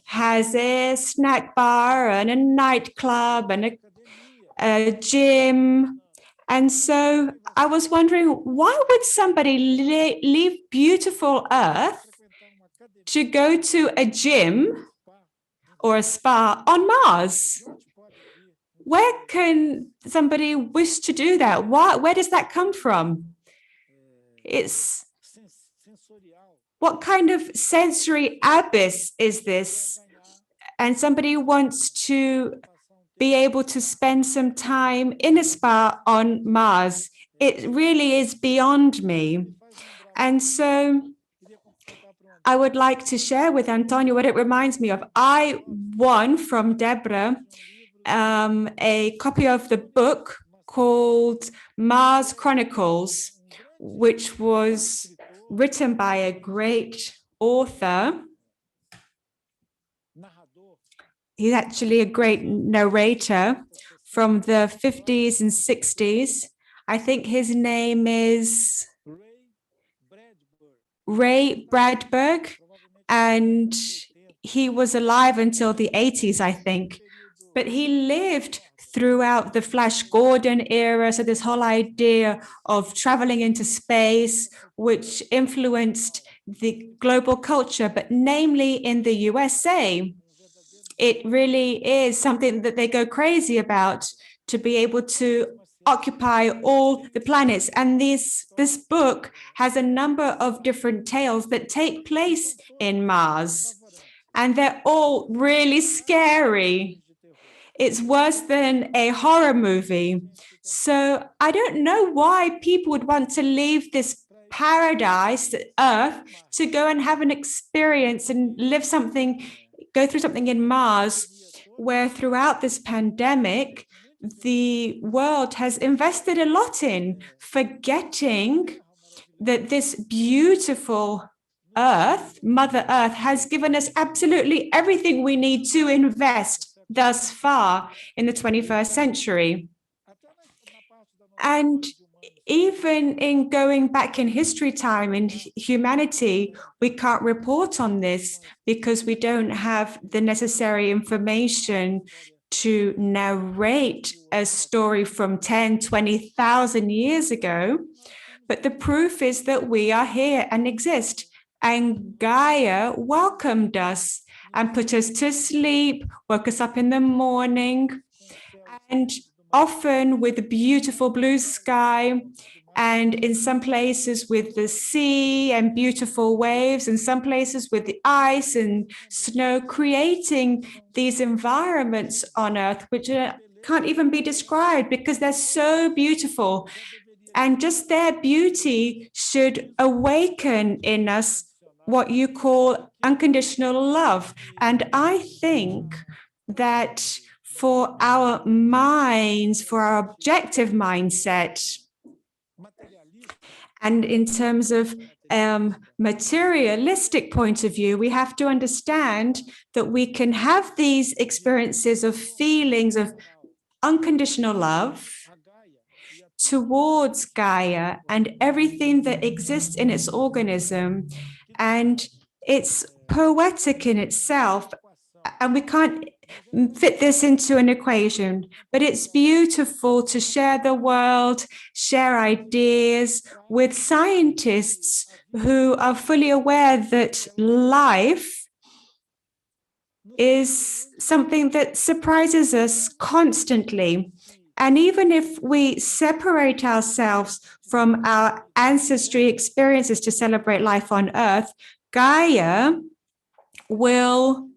S2: has a snack bar and a nightclub and a gym. And so I was wondering, why would somebody leave beautiful Earth to go to a gym or a spa on Mars? Where can somebody wish to do that? Where does that come from? What kind of sensory abyss is this? And somebody wants to be able to spend some time in a spa on Mars. It really is beyond me. And so I would like to share with Antonio what it reminds me of. I won from Deborah a copy of the book called Mars Chronicles, which was written by a great author. He's actually a great narrator from the 50s and 60s. I think his name is Ray Bradbury, and he was alive until the 80s, I think. But he lived throughout the Flash Gordon era, so this whole idea of traveling into space, which influenced the global culture, but namely in the USA. It really is something that they go crazy about, to be able to occupy all the planets. And this book has a number of different tales that take place in Mars, and they're all really scary. It's worse than a horror movie. So I don't know why people would want to leave this paradise, Earth, to go and have an experience and live something, go through something in Mars, where throughout this pandemic, the world has invested a lot in, forgetting that this beautiful Earth, Mother Earth, has given us absolutely everything we need to invest thus far in the 21st century. And even in going back in history time, in humanity, we can't report on this because we don't have the necessary information to narrate a story from 10, 20,000 years ago, but the proof is that we are here and exist. And Gaia welcomed us and put us to sleep, woke us up in the morning, and often with a beautiful blue sky, and in some places with the sea and beautiful waves, and some places with the ice and snow, creating these environments on Earth, which can't even be described because they're so beautiful. And just their beauty should awaken in us what you call unconditional love. And I think that for our minds, for our objective mindset, and in terms of materialistic point of view, we have to understand that we can have these experiences of feelings of unconditional love towards Gaia and everything that exists in its organism. And it's poetic in itself. And we can't fit this into an equation, but it's beautiful to share the world, share ideas with scientists who are fully aware that life is something that surprises us constantly. And even if we separate ourselves from our ancestry experiences to celebrate life on Earth, Gaia will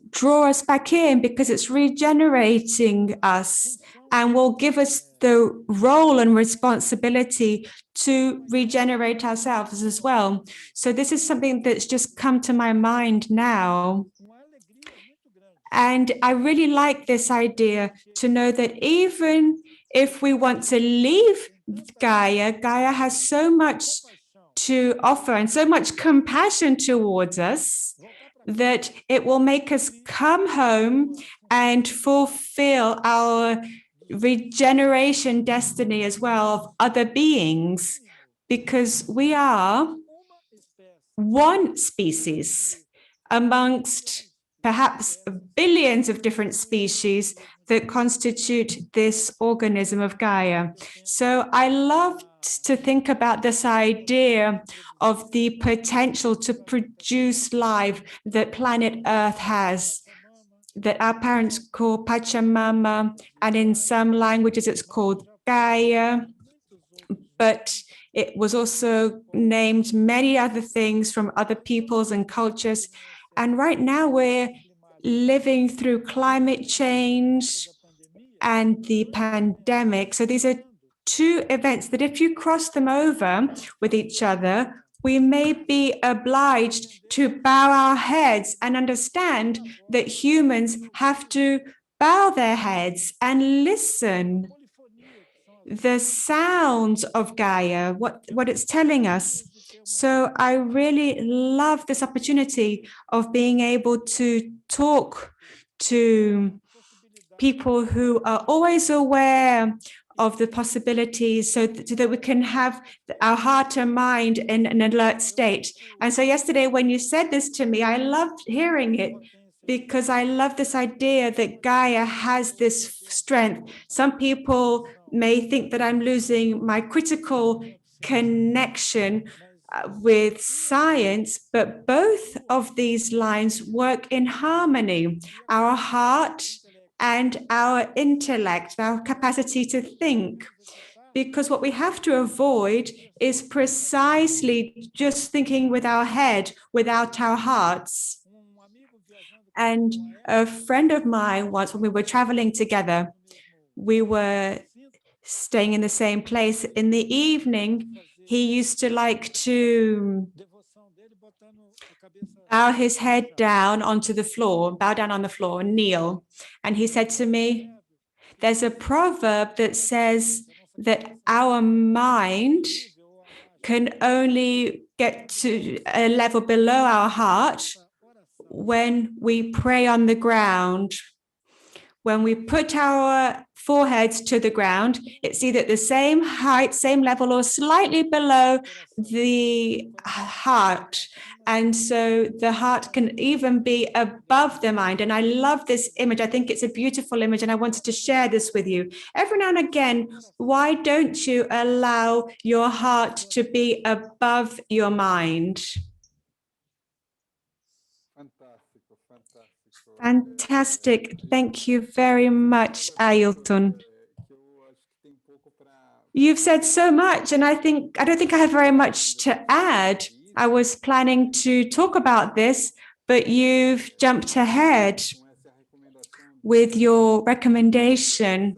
S2: draw us back in because it's regenerating us and will give us the role and responsibility to regenerate ourselves as well. So this is something that's just come to my mind now. And I really like this idea to know that even if we want to leave Gaia, Gaia has so much to offer and so much compassion towards us that it will make us come home and fulfill our regeneration destiny as well of other beings, because we are one species amongst perhaps billions of different species that constitute this organism of Gaia. So I love to think about this idea of the potential to produce life that planet Earth has, that our parents call Pachamama, and in some languages it's called Gaia, but it was also named many other things from other peoples and cultures. And right now we're living through climate change and the pandemic. So these are two events that if you cross them over with each other, we may be obliged to bow our heads and understand that humans have to bow their heads and listen. The sounds of Gaia, what it's telling us. So I really love this opportunity of being able to talk to people who are always aware of the possibilities so that we can have our heart and mind in an alert state. And so yesterday when you said this to me, I loved hearing it because I love this idea that Gaia has this strength. Some people may think that I'm losing my critical connection with science, but both of these lines work in harmony. Our heart and our intellect, our capacity to think. Because what we have to avoid is precisely just thinking with our head without our hearts. And a friend of mine, once when we were traveling together, we were staying in the same place. In the evening, he used to like to bow his head down onto the floor, bow down on the floor and kneel. And he said to me, there's a proverb that says that our mind can only get to a level below our heart when we pray on the ground, when we put our foreheads to the ground, it's either at the same height, same level, or slightly below the heart. And so the heart can even be above the mind. And I love this image. I think it's a beautiful image, and I wanted to share this with you. Every now and again, why don't you allow your heart to be above your mind? Fantastic. Thank you very much, Ailton. You've said so much, and I don't think I have very much to add. I was planning to talk about this, but you've jumped ahead with your recommendation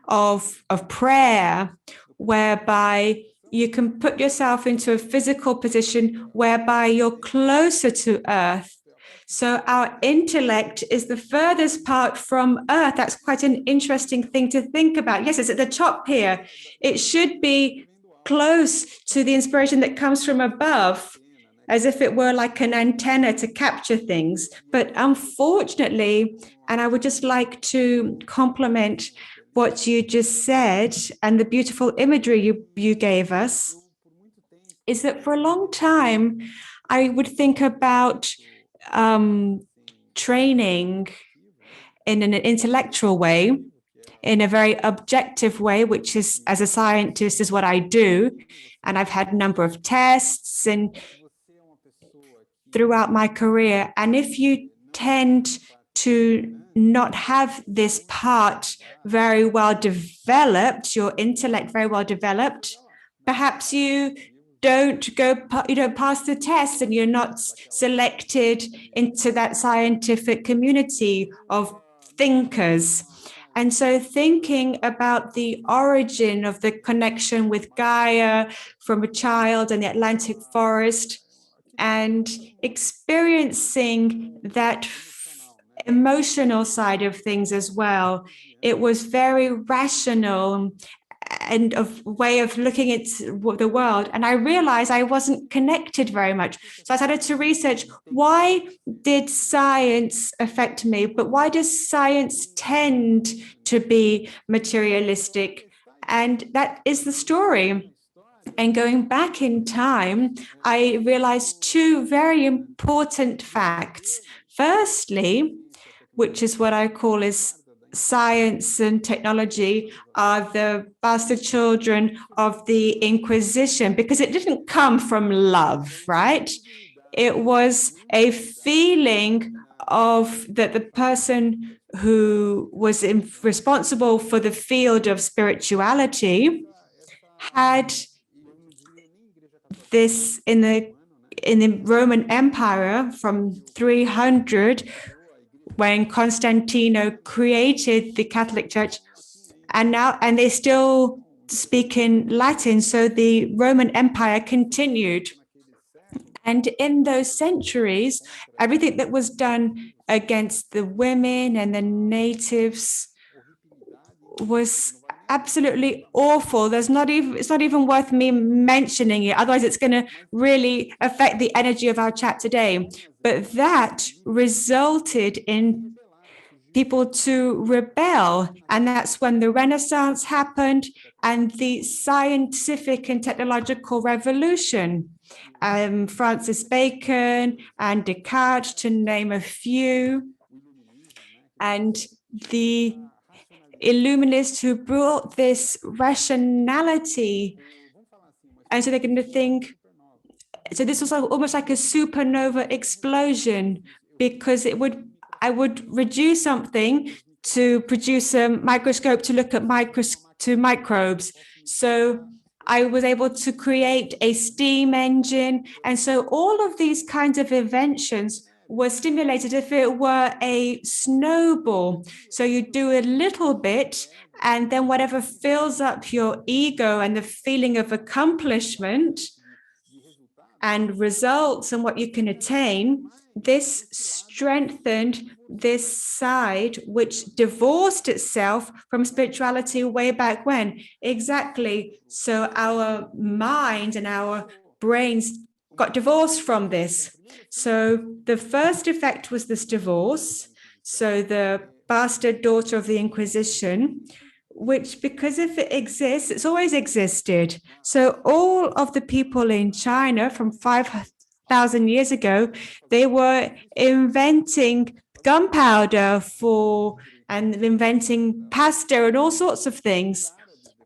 S2: of prayer, whereby you can put yourself into a physical position whereby you're closer to earth. So our intellect is the furthest part from earth. That's quite an interesting thing to think about. Yes, it's at the top here. It should be close to the inspiration that comes from above, as if it were like an antenna to capture things. But unfortunately, and I would just like to compliment what you just said and the beautiful imagery you gave us, is that for a long time, I would think about training in an intellectual way, in a very objective way, which is, as a scientist, is what I do. And I've had a number of tests and throughout my career. And if you tend to not have this part very well developed, your intellect very well developed, perhaps you don't pass the test and you're not selected into that scientific community of thinkers. And so thinking about the origin of the connection with Gaia from a child in the Atlantic forest and experiencing that emotional side of things as well, it was very rational and of way of looking at the world. And I realized I wasn't connected very much. So I started to research, why did science affect me? But why does science tend to be materialistic? And that is the story. And going back in time, I realized two very important facts. Firstly, which is what I call is science and technology are the bastard children of the Inquisition, because it didn't come from love, right? It was a feeling of that the person who was responsible for the field of spirituality had this in the Roman Empire from 300, when Constantino created the Catholic Church, and they still speak in Latin. So the Roman Empire continued. And in those centuries, everything that was done against the women and the natives was absolutely awful. It's not even worth me mentioning it. Otherwise, it's going to really affect the energy of our chat today. But that resulted in people to rebel. And that's when the Renaissance happened and the scientific and technological revolution. Francis Bacon and Descartes, to name a few. And the Illuminists who brought this rationality. And so they're going to think, so this was almost like a supernova explosion, because I would reduce something to produce a microscope to look at microbes. So I was able to create a steam engine. And so all of these kinds of inventions were stimulated if it were a snowball. So you do a little bit, and then whatever fills up your ego and the feeling of accomplishment and results and what you can attain, this strengthened this side which divorced itself from spirituality way back when. Exactly. So our mind and our brains got divorced from this. So the first effect was this divorce. So the bastard daughter of the Inquisition, which, because if it exists, it's always existed. So all of the people in China from 5,000 years ago, they were inventing gunpowder and inventing pasta and all sorts of things.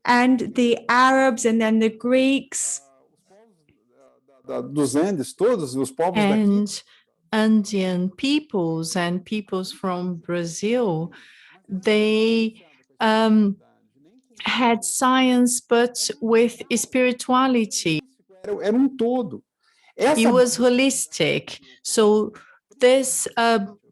S2: And the Arabs and then the Greeks.
S3: Dos Andes, todos os povos daqui.
S4: And Andean peoples and peoples from Brazil, they had science, but with spirituality.
S3: Era todo.
S4: It was holistic. So this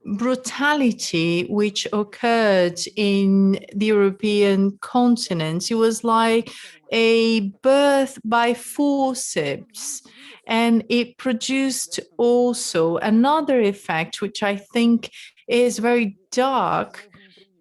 S4: brutality which occurred in the European continent, it was like a birth by forceps. And it produced also another effect, which I think is very dark,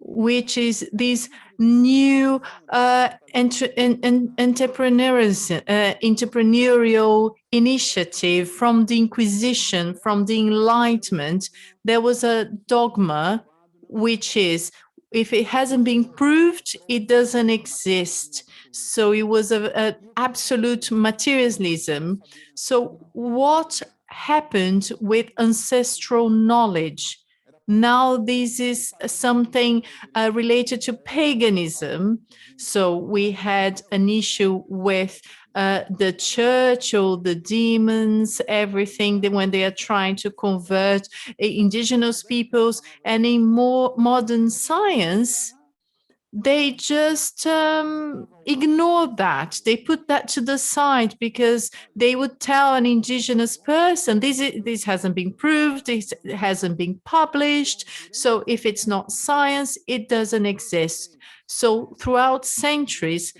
S4: which is this new entrepreneurial initiative from the Inquisition, from the Enlightenment. There was a dogma, which is, if it hasn't been proved, it doesn't exist. So it was an absolute materialism. So what happened with ancestral knowledge? Now this is something related to paganism. So we had an issue with the church or the demons, everything when they are trying to convert indigenous peoples. And in more modern science, they just ignore that. They put that to the side because they would tell an indigenous person, this hasn't been proved, it hasn't been published. So if it's not science, it doesn't exist. So throughout centuries,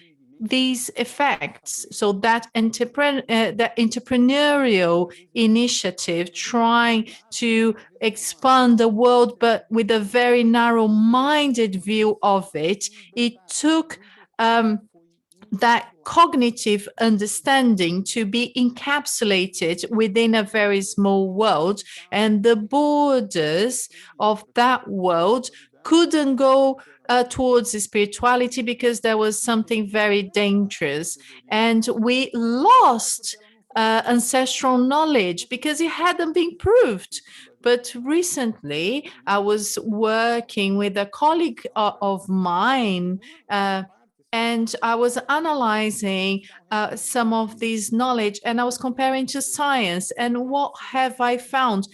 S4: these effects, so that entrepreneurial initiative trying to expand the world, but with a very narrow-minded view of it, it took that cognitive understanding to be encapsulated within a very small world, and the borders of that world couldn't go towards spirituality because there was something very dangerous. And we lost ancestral knowledge because it hadn't been proved. But recently, I was working with a colleague of mine, and I was analyzing some of this knowledge, and I was comparing to science. And what have I found?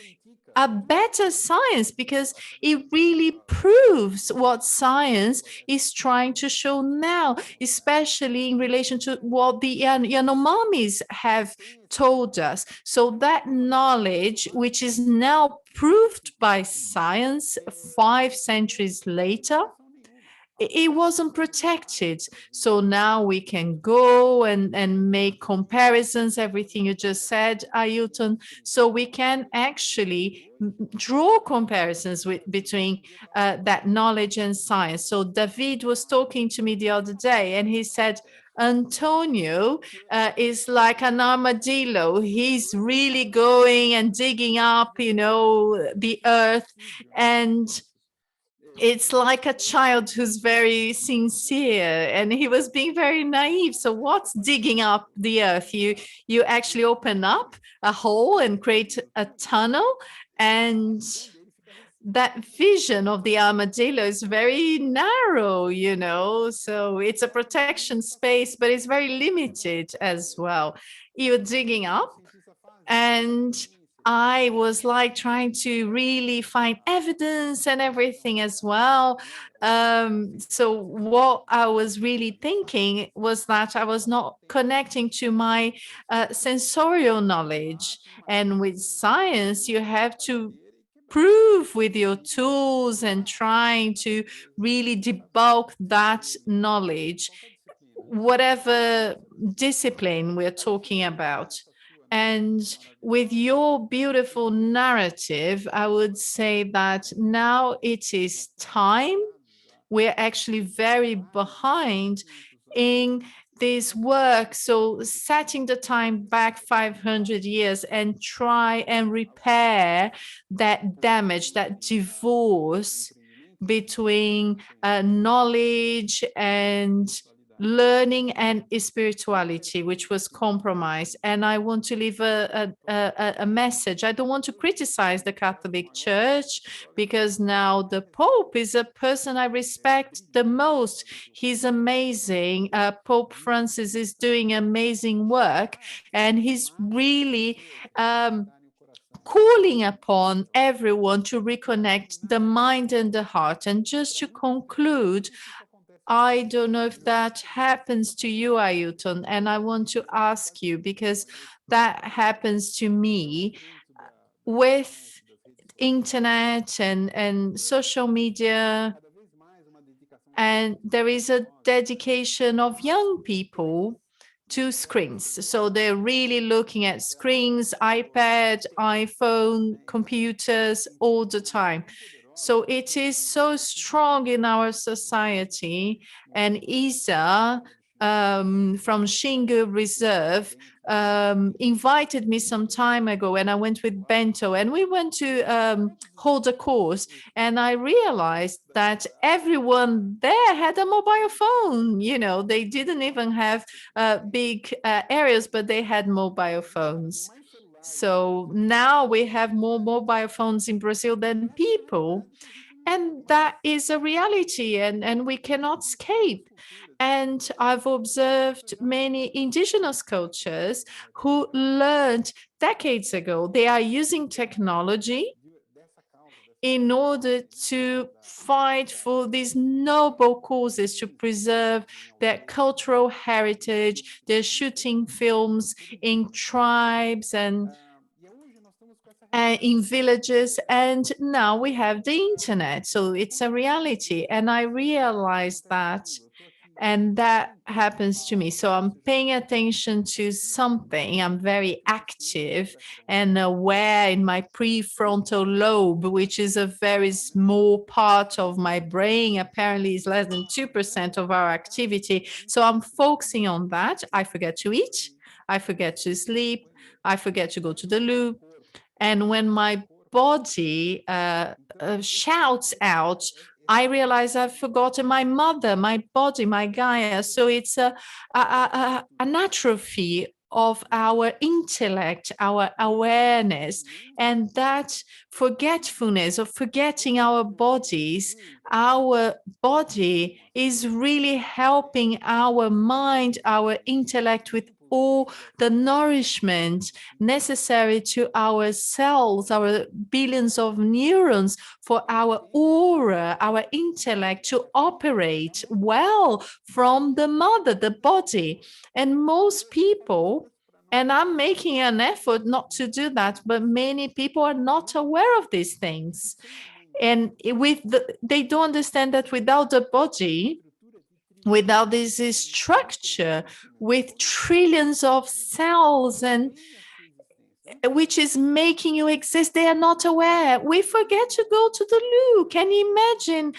S4: A better science, because it really proves what science is trying to show now, especially in relation to what the Yanomamis have told us. So that knowledge, which is now proved by science 5 centuries later, it wasn't protected. So now we can go and make comparisons, everything you just said, Ailton. So we can actually draw comparisons between that knowledge and science. So David was talking to me the other day, and he said, Antonio is like an armadillo. He's really going and digging up, the earth, and it's like a child who's very sincere, and he was being very naive. So what's digging up the earth? You actually open up a hole and create a tunnel, and that vision of the armadillo is very narrow, so it's a protection space, but it's very limited as well. You're digging up, and I was like trying to really find evidence and everything as well. So what I was really thinking was that I was not connecting to my sensorial knowledge. And with science, you have to prove with your tools and trying to really debunk that knowledge, whatever discipline we're talking about. And with your beautiful narrative, I would say that now it is time. We're actually very behind in this work. So setting the time back 500 years and try and repair that damage, that divorce between knowledge and learning and spirituality, which was compromised. And I want to leave a message. I don't want to criticize the Catholic Church, because now the Pope is a person I respect the most. He's amazing. Pope Francis is doing amazing work, and he's really calling upon everyone to reconnect the mind and the heart. And just to conclude, I don't know if that happens to you, Ailton, and I want to ask you, because that happens to me with internet and social media, and there is a dedication of young people to screens. So they're really looking at screens, iPad, iPhone, computers all the time. So it is so strong in our society. And Isa from Xingu Reserve invited me some time ago, and I went with Bento, and we went to hold a course, and I realized that everyone there had a mobile phone. You know, they didn't even have big areas, but they had mobile phones. So now we have more mobile phones in Brazil than people. And that is a reality, and we cannot escape. And I've observed many indigenous cultures who learned decades ago. They are using technology in order to fight for these noble causes, to preserve their cultural heritage. They're shooting films in tribes and in villages, and now we have the internet. So it's a reality, and I realized that, and that happens to me. So I'm paying attention to something. I'm very active and aware in my prefrontal lobe, which is a very small part of my brain. Apparently it's less than 2% of our activity. So I'm focusing on that. I forget to eat, I forget to sleep, I forget to go to the loo. And when my body shouts out, I realize I've forgotten my mother, my body, my Gaia. So it's an atrophy of our intellect, our awareness, and that forgetfulness of forgetting our bodies. Our body is really helping our mind, our intellect with all the nourishment necessary to our cells, our billions of neurons, for our aura, our intellect to operate well from the mother, the body. And most people, and I'm making an effort not to do that, but many people are not aware of these things. And they don't understand that without the body, without this structure with trillions of cells and which is making you exist, they are not aware. We forget to go to the loo. Can you imagine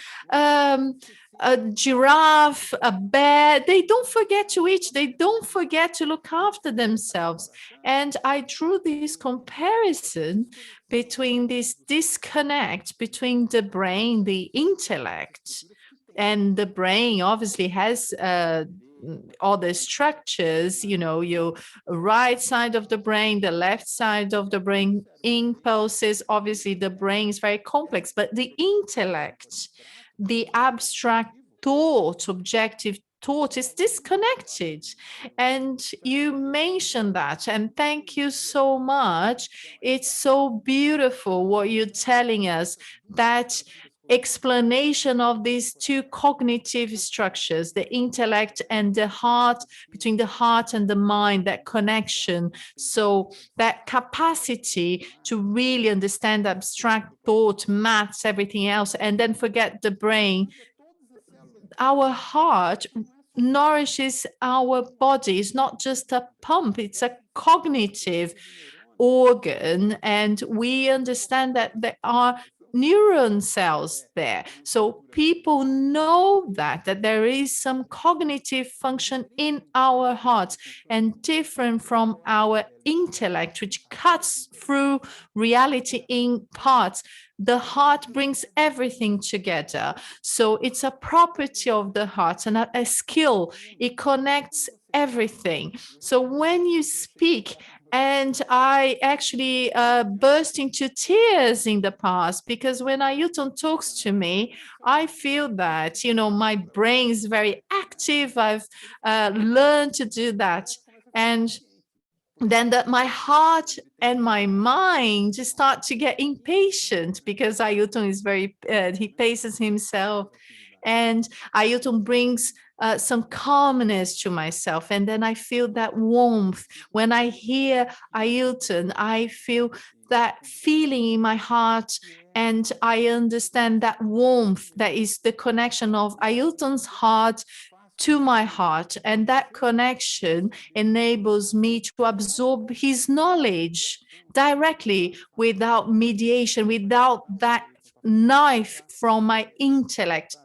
S4: a giraffe, a bear? They don't forget to eat. They don't forget to look after themselves. And I drew this comparison between this disconnect between the brain, the intellect, and the brain obviously has all the structures, you know, your right side of the brain, the left side of the brain, impulses. Obviously, the brain is very complex, but the intellect, the abstract thought, objective thought is disconnected. And you mentioned that, and thank you so much. It's so beautiful what you're telling us, that explanation of these two cognitive structures, the intellect and the heart, between the heart and the mind, that connection. So that capacity to really understand abstract thought, maths, everything else, and then forget the brain. Our heart nourishes our body. It's not just a pump, it's a cognitive organ. And we understand that there are neuron cells there. So people know that there is some cognitive function in our hearts and different from our intellect, which cuts through reality in parts. The heart brings everything together. So it's a property of the heart and a skill. It connects everything. So when you speak, and I actually burst into tears in the past, because when Ailton talks to me, I feel that, you know, my brain is very active. I've learned to do that. And then that my heart and my mind just start to get impatient, because Ailton is very, he paces himself. And Ailton brings some calmness to myself. And then I feel that warmth. When I hear Ailton, I feel that feeling in my heart, and I understand that warmth that is the connection of Ailton's heart to my heart. And that connection enables me to absorb his knowledge directly, without mediation, without that knife from my intellect.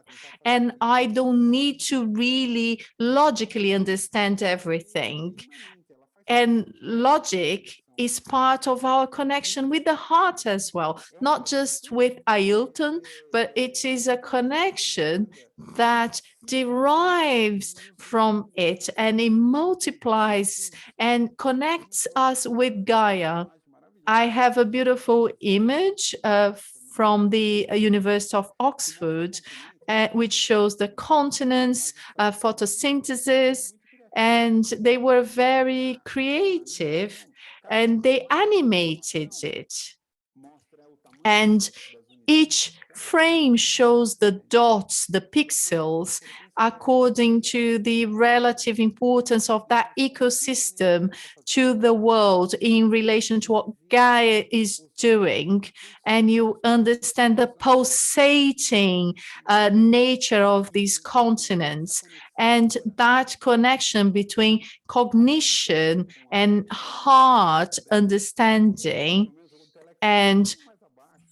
S4: And I don't need to really logically understand everything. And logic is part of our connection with the heart as well, not just with Ailton, but it is a connection that derives from it, and it multiplies and connects us with Gaia. I have a beautiful image from the University of Oxford, which shows the continents, photosynthesis, and they were very creative, and they animated it. And each frame shows the dots, the pixels, according to the relative importance of that ecosystem to the world in relation to what Gaia is doing. And you understand the pulsating nature of these continents, and that connection between cognition and heart understanding. And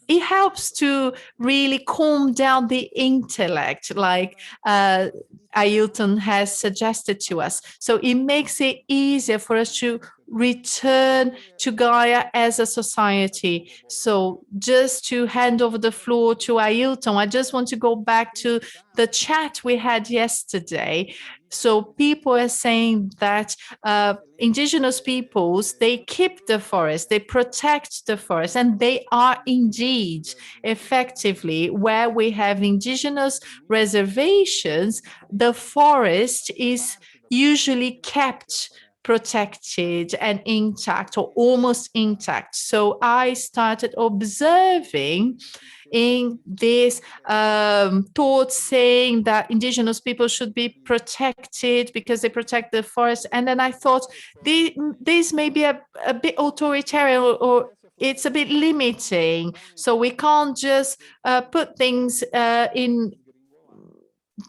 S4: it helps to really calm down the intellect, like Ailton has suggested to us. So it makes it easier for us to return to Gaia as a society. So just to hand over the floor to Ailton, I just want to go back to the chat we had yesterday. So people are saying that indigenous peoples, they keep the forest, they protect the forest, and they are indeed effectively where we have indigenous reservations, the forest is usually kept protected and intact, or almost intact. So I started observing in this thought saying that indigenous people should be protected because they protect the forest. And then I thought, this may be a bit authoritarian, or it's a bit limiting. So we can't just put things in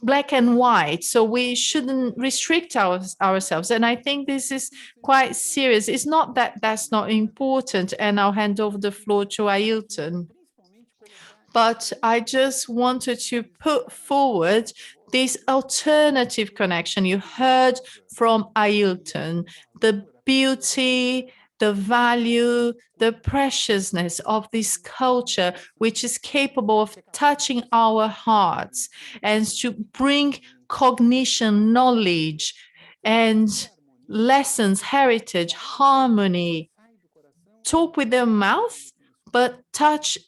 S4: black and white. So we shouldn't restrict ourselves. And I think this is quite serious. It's not that that's not important. And I'll hand over the floor to Ailton. But I just wanted to put forward this alternative connection. You heard from Ailton, the beauty, the value, the preciousness of this culture, which is capable of touching our hearts and to bring cognition, knowledge, and lessons, heritage, harmony. Talk with their mouth, but touch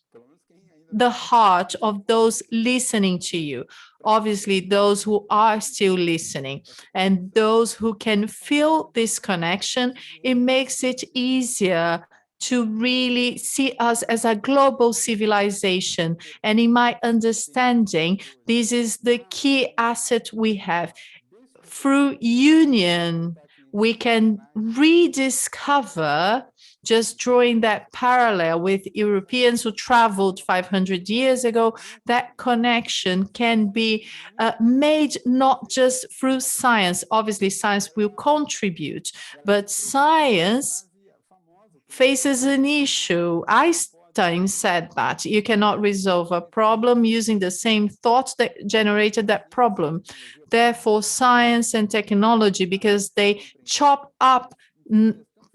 S4: the heart of those listening to you. Obviously, those who are still listening and those who can feel this connection, it makes it easier to really see us as a global civilization. And in my understanding, this is the key asset we have. Through union, we can rediscover, just drawing that parallel with Europeans who traveled 500 years ago, that connection can be made not just through science. Obviously, science will contribute, but science faces an issue. I Einstein said that you cannot resolve a problem using the same thought that generated that problem. Therefore, science and technology, because they chop up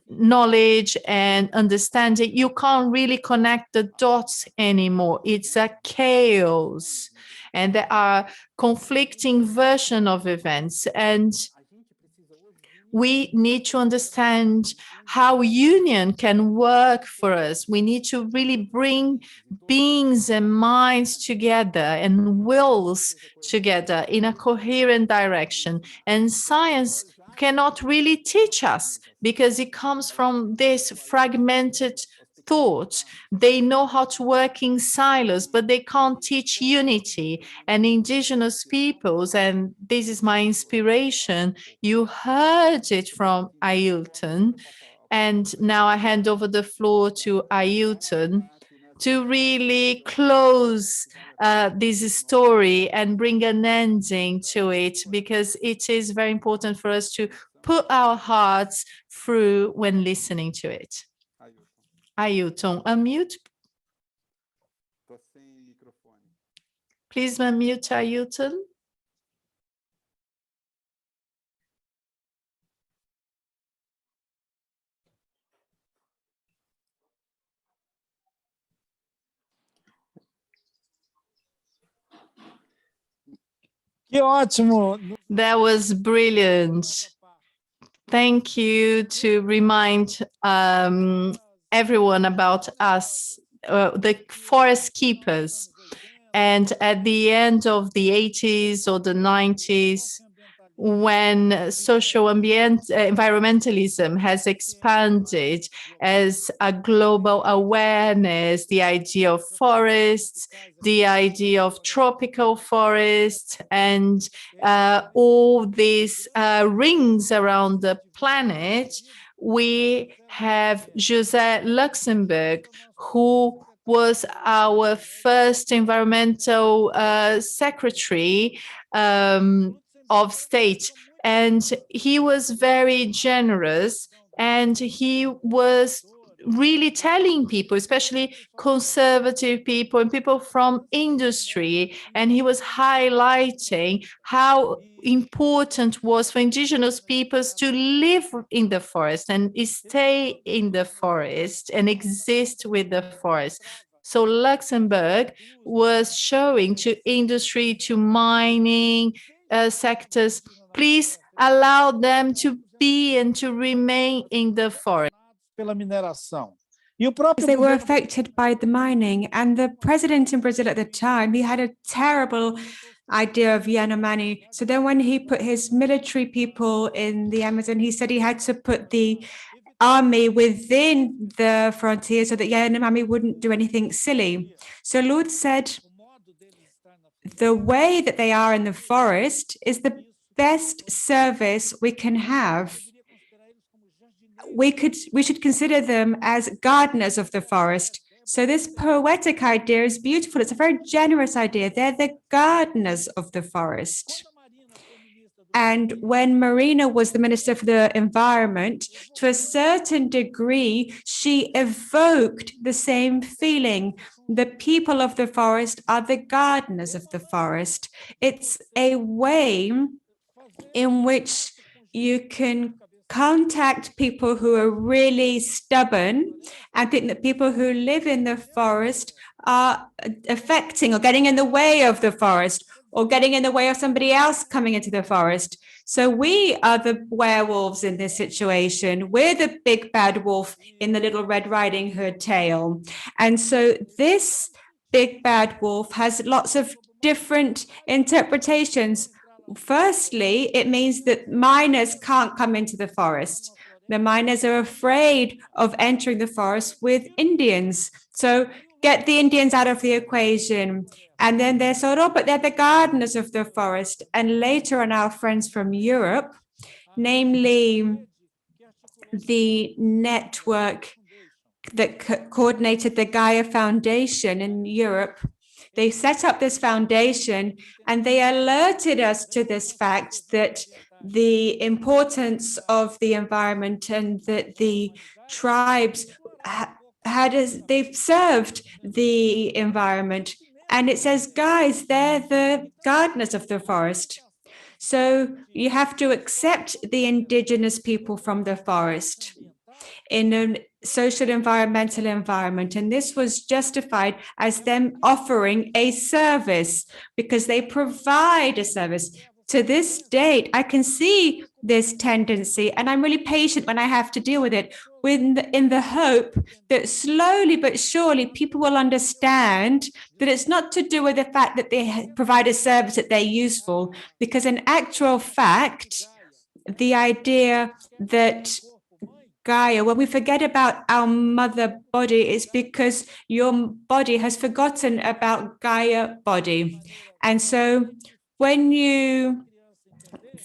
S4: knowledge and understanding, you can't really connect the dots anymore. It's a chaos. And there are conflicting versions of events. And we need to understand how union can work for us. We need to really bring beings and minds together and wills together in a coherent direction. And science cannot really teach us because it comes from this fragmented thought. They know how to work in silos, but they can't teach unity. And indigenous peoples, and this is my inspiration, you heard it from Ailton, and now I hand over the floor to Ailton to really close this story and bring an ending to it, because it is very important for us to put our hearts through when listening to it. Ailton, unmute. Please unmute, Ailton.
S6: Que ótimo!
S4: That was brilliant. Thank you to remind everyone about us, the forest keepers. And at the end of the 80s or the 90s, when social environmentalism has expanded as a global awareness, the idea of forests, the idea of tropical forests, and all these rings around the planet, we have José Luxemburg, who was our first environmental secretary of state, and he was very generous, and he was really telling people, especially conservative people and people from industry, and he was highlighting how important was for indigenous peoples to live in the forest and stay in the forest and exist with the forest. So Luxemburg was showing to industry, to mining sectors, please allow them to be and to remain in the forest.
S6: Pela mineração.
S2: Because they were affected by the mining, and the president in Brazil at the time, he had a terrible idea of Yanomami. So then when he put his military people in the Amazon, he said he had to put the army within the frontier so that Yanomami wouldn't do anything silly. So Lord said, the way that they are in the forest is the best service we can have. We should consider them as gardeners of the forest. So this poetic idea is beautiful. It's a very generous idea. They're the gardeners of the forest. And when Marina was the Minister for the Environment, to a certain degree, she evoked the same feeling. The people of the forest are the gardeners of the forest. It's a way in which you can contact people who are really stubborn and think that people who live in the forest are affecting or getting in the way of the forest or getting in the way of somebody else coming into the forest. So we are the werewolves in this situation. We're the big bad wolf in the Little Red Riding Hood tale. And so this big bad wolf has lots of different interpretations. Firstly, it means that miners can't come into the forest. The miners are afraid of entering the forest with Indians. So get the Indians out of the equation. And then they're sort of, but they're the gardeners of the forest. And later on, our friends from Europe, namely the network that coordinated the Gaia Foundation in Europe, they set up this foundation and they alerted us to this fact that the importance of the environment and that the tribes they've served the environment. And it says, guys, they're the gardeners of the forest. So you have to accept the indigenous people from the forest in a social environmental environment. And this was justified as them offering a service because they provide a service. To this date, I can see this tendency, and I'm really patient when I have to deal with it, in the hope that slowly but surely people will understand that it's not to do with the fact that they provide a service that they're useful, because in actual fact, the idea that Gaia, when we forget about our mother body, it's because your body has forgotten about Gaia body. And so when you,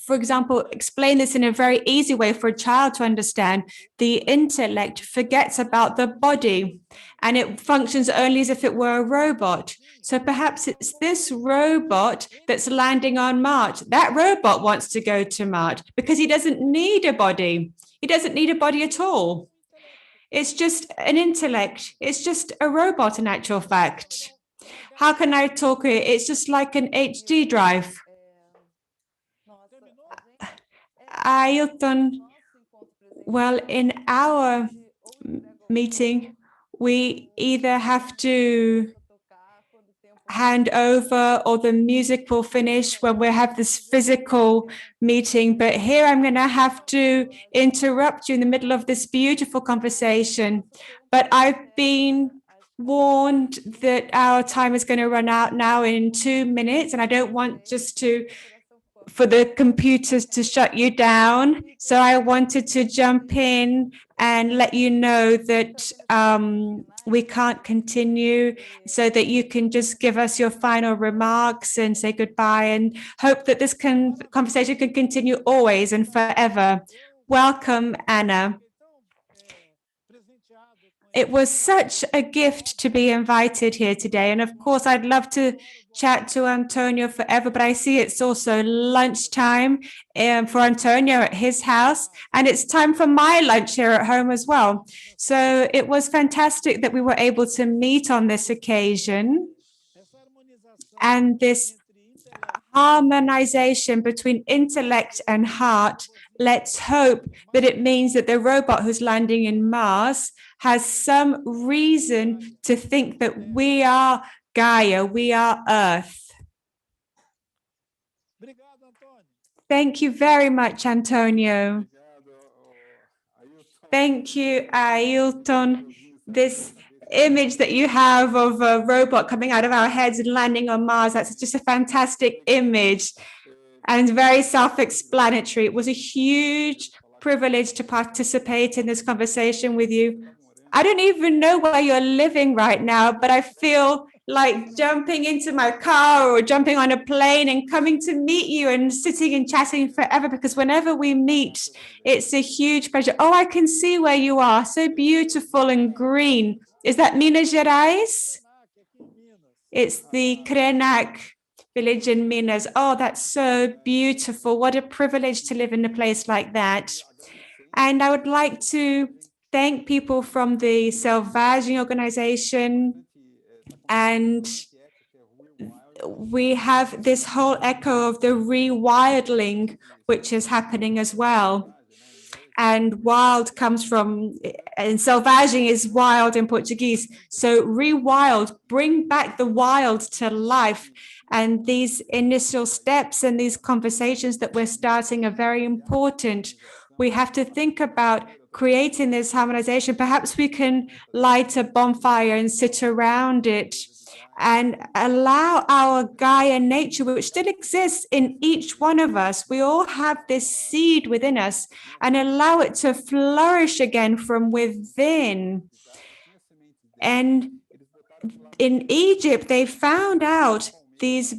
S2: for example, explain this in a very easy way for a child to understand, the intellect forgets about the body and it functions only as if it were a robot. So perhaps it's this robot that's landing on Mars. That robot wants to go to Mars because he doesn't need a body. He doesn't need a body at all. It's just an intellect. It's just a robot in actual fact. How can I talk it? It's just like an HD drive. Ailton, well, in our meeting, we either have to hand over or the music will finish when we have this physical meeting. But here I'm going to have to interrupt you in the middle of this beautiful conversation. But I've been warned that our time is going to run out now in 2 minutes, and I don't want for the computers to shut you down. So I wanted to jump in and let you know that we can't continue, so that you can just give us your final remarks and say goodbye, and hope that this conversation can continue always and forever. Welcome, Anna. It was such a gift to be invited here today. And of course, I'd love to chat to Antonio forever, but I see it's also lunchtime for Antonio at his house, and it's time for my lunch here at home as well. So it was fantastic that we were able to meet on this occasion, and this harmonization between intellect and heart. Let's hope that it means that the robot who's landing in Mars has some reason to think that we are Gaia, we are Earth. Thank you very much, Antonio. Thank you, Ailton. This image that you have of a robot coming out of our heads and landing on Mars, that's just a fantastic image and very self-explanatory. It was a huge privilege to participate in this conversation with you. I don't even know where you're living right now, but I feel like jumping into my car or jumping on a plane and coming to meet you and sitting and chatting forever, because whenever we meet, it's a huge pleasure. Oh, I can see where you are. So beautiful and green. Is that Minas Gerais? It's the Krenak village in Minas. Oh, that's so beautiful. What a privilege to live in a place like that. And I would like to thank people from the Selvagem organization. And we have this whole echo of the rewilding, which is happening as well. And wild comes from, and selvagem is wild in Portuguese. So rewild, bring back the wild to life. And these initial steps and these conversations that we're starting are very important. We have to think about creating this harmonization. Perhaps we can light a bonfire and sit around it and allow our Gaia nature, which still exists in each one of us. We all have this seed within us, and allow it to flourish again from within. And in Egypt, they found out these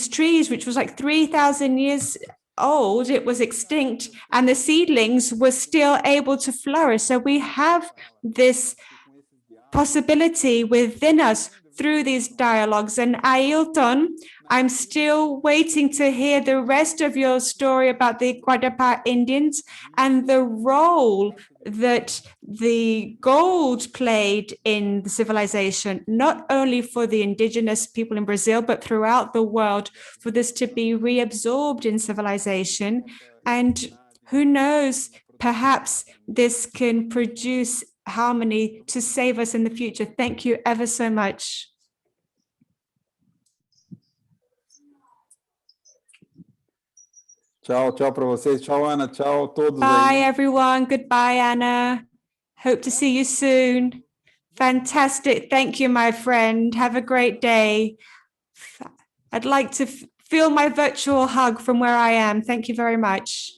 S2: trees, which was like 3,000 years old, it was extinct, and the seedlings were still able to flourish. So we have this possibility within us through these dialogues. And Ailton, I'm still waiting to hear the rest of your story about the Guadapa Indians and the role that the gold played in the civilization, not only for the indigenous people in Brazil, but throughout the world, for this to be reabsorbed in civilization. And who knows, perhaps this can produce harmony to save us in the future. Thank you ever so much.
S3: Tchau, tchau para vocês. Tchau, Ana. Tchau, todos
S2: Bye,
S3: aí.
S2: everyone. Goodbye, Anna. Hope to see you soon. Fantastic. Thank you, my friend. Have a great day. I'd like to feel my virtual hug from where I am. Thank you very much.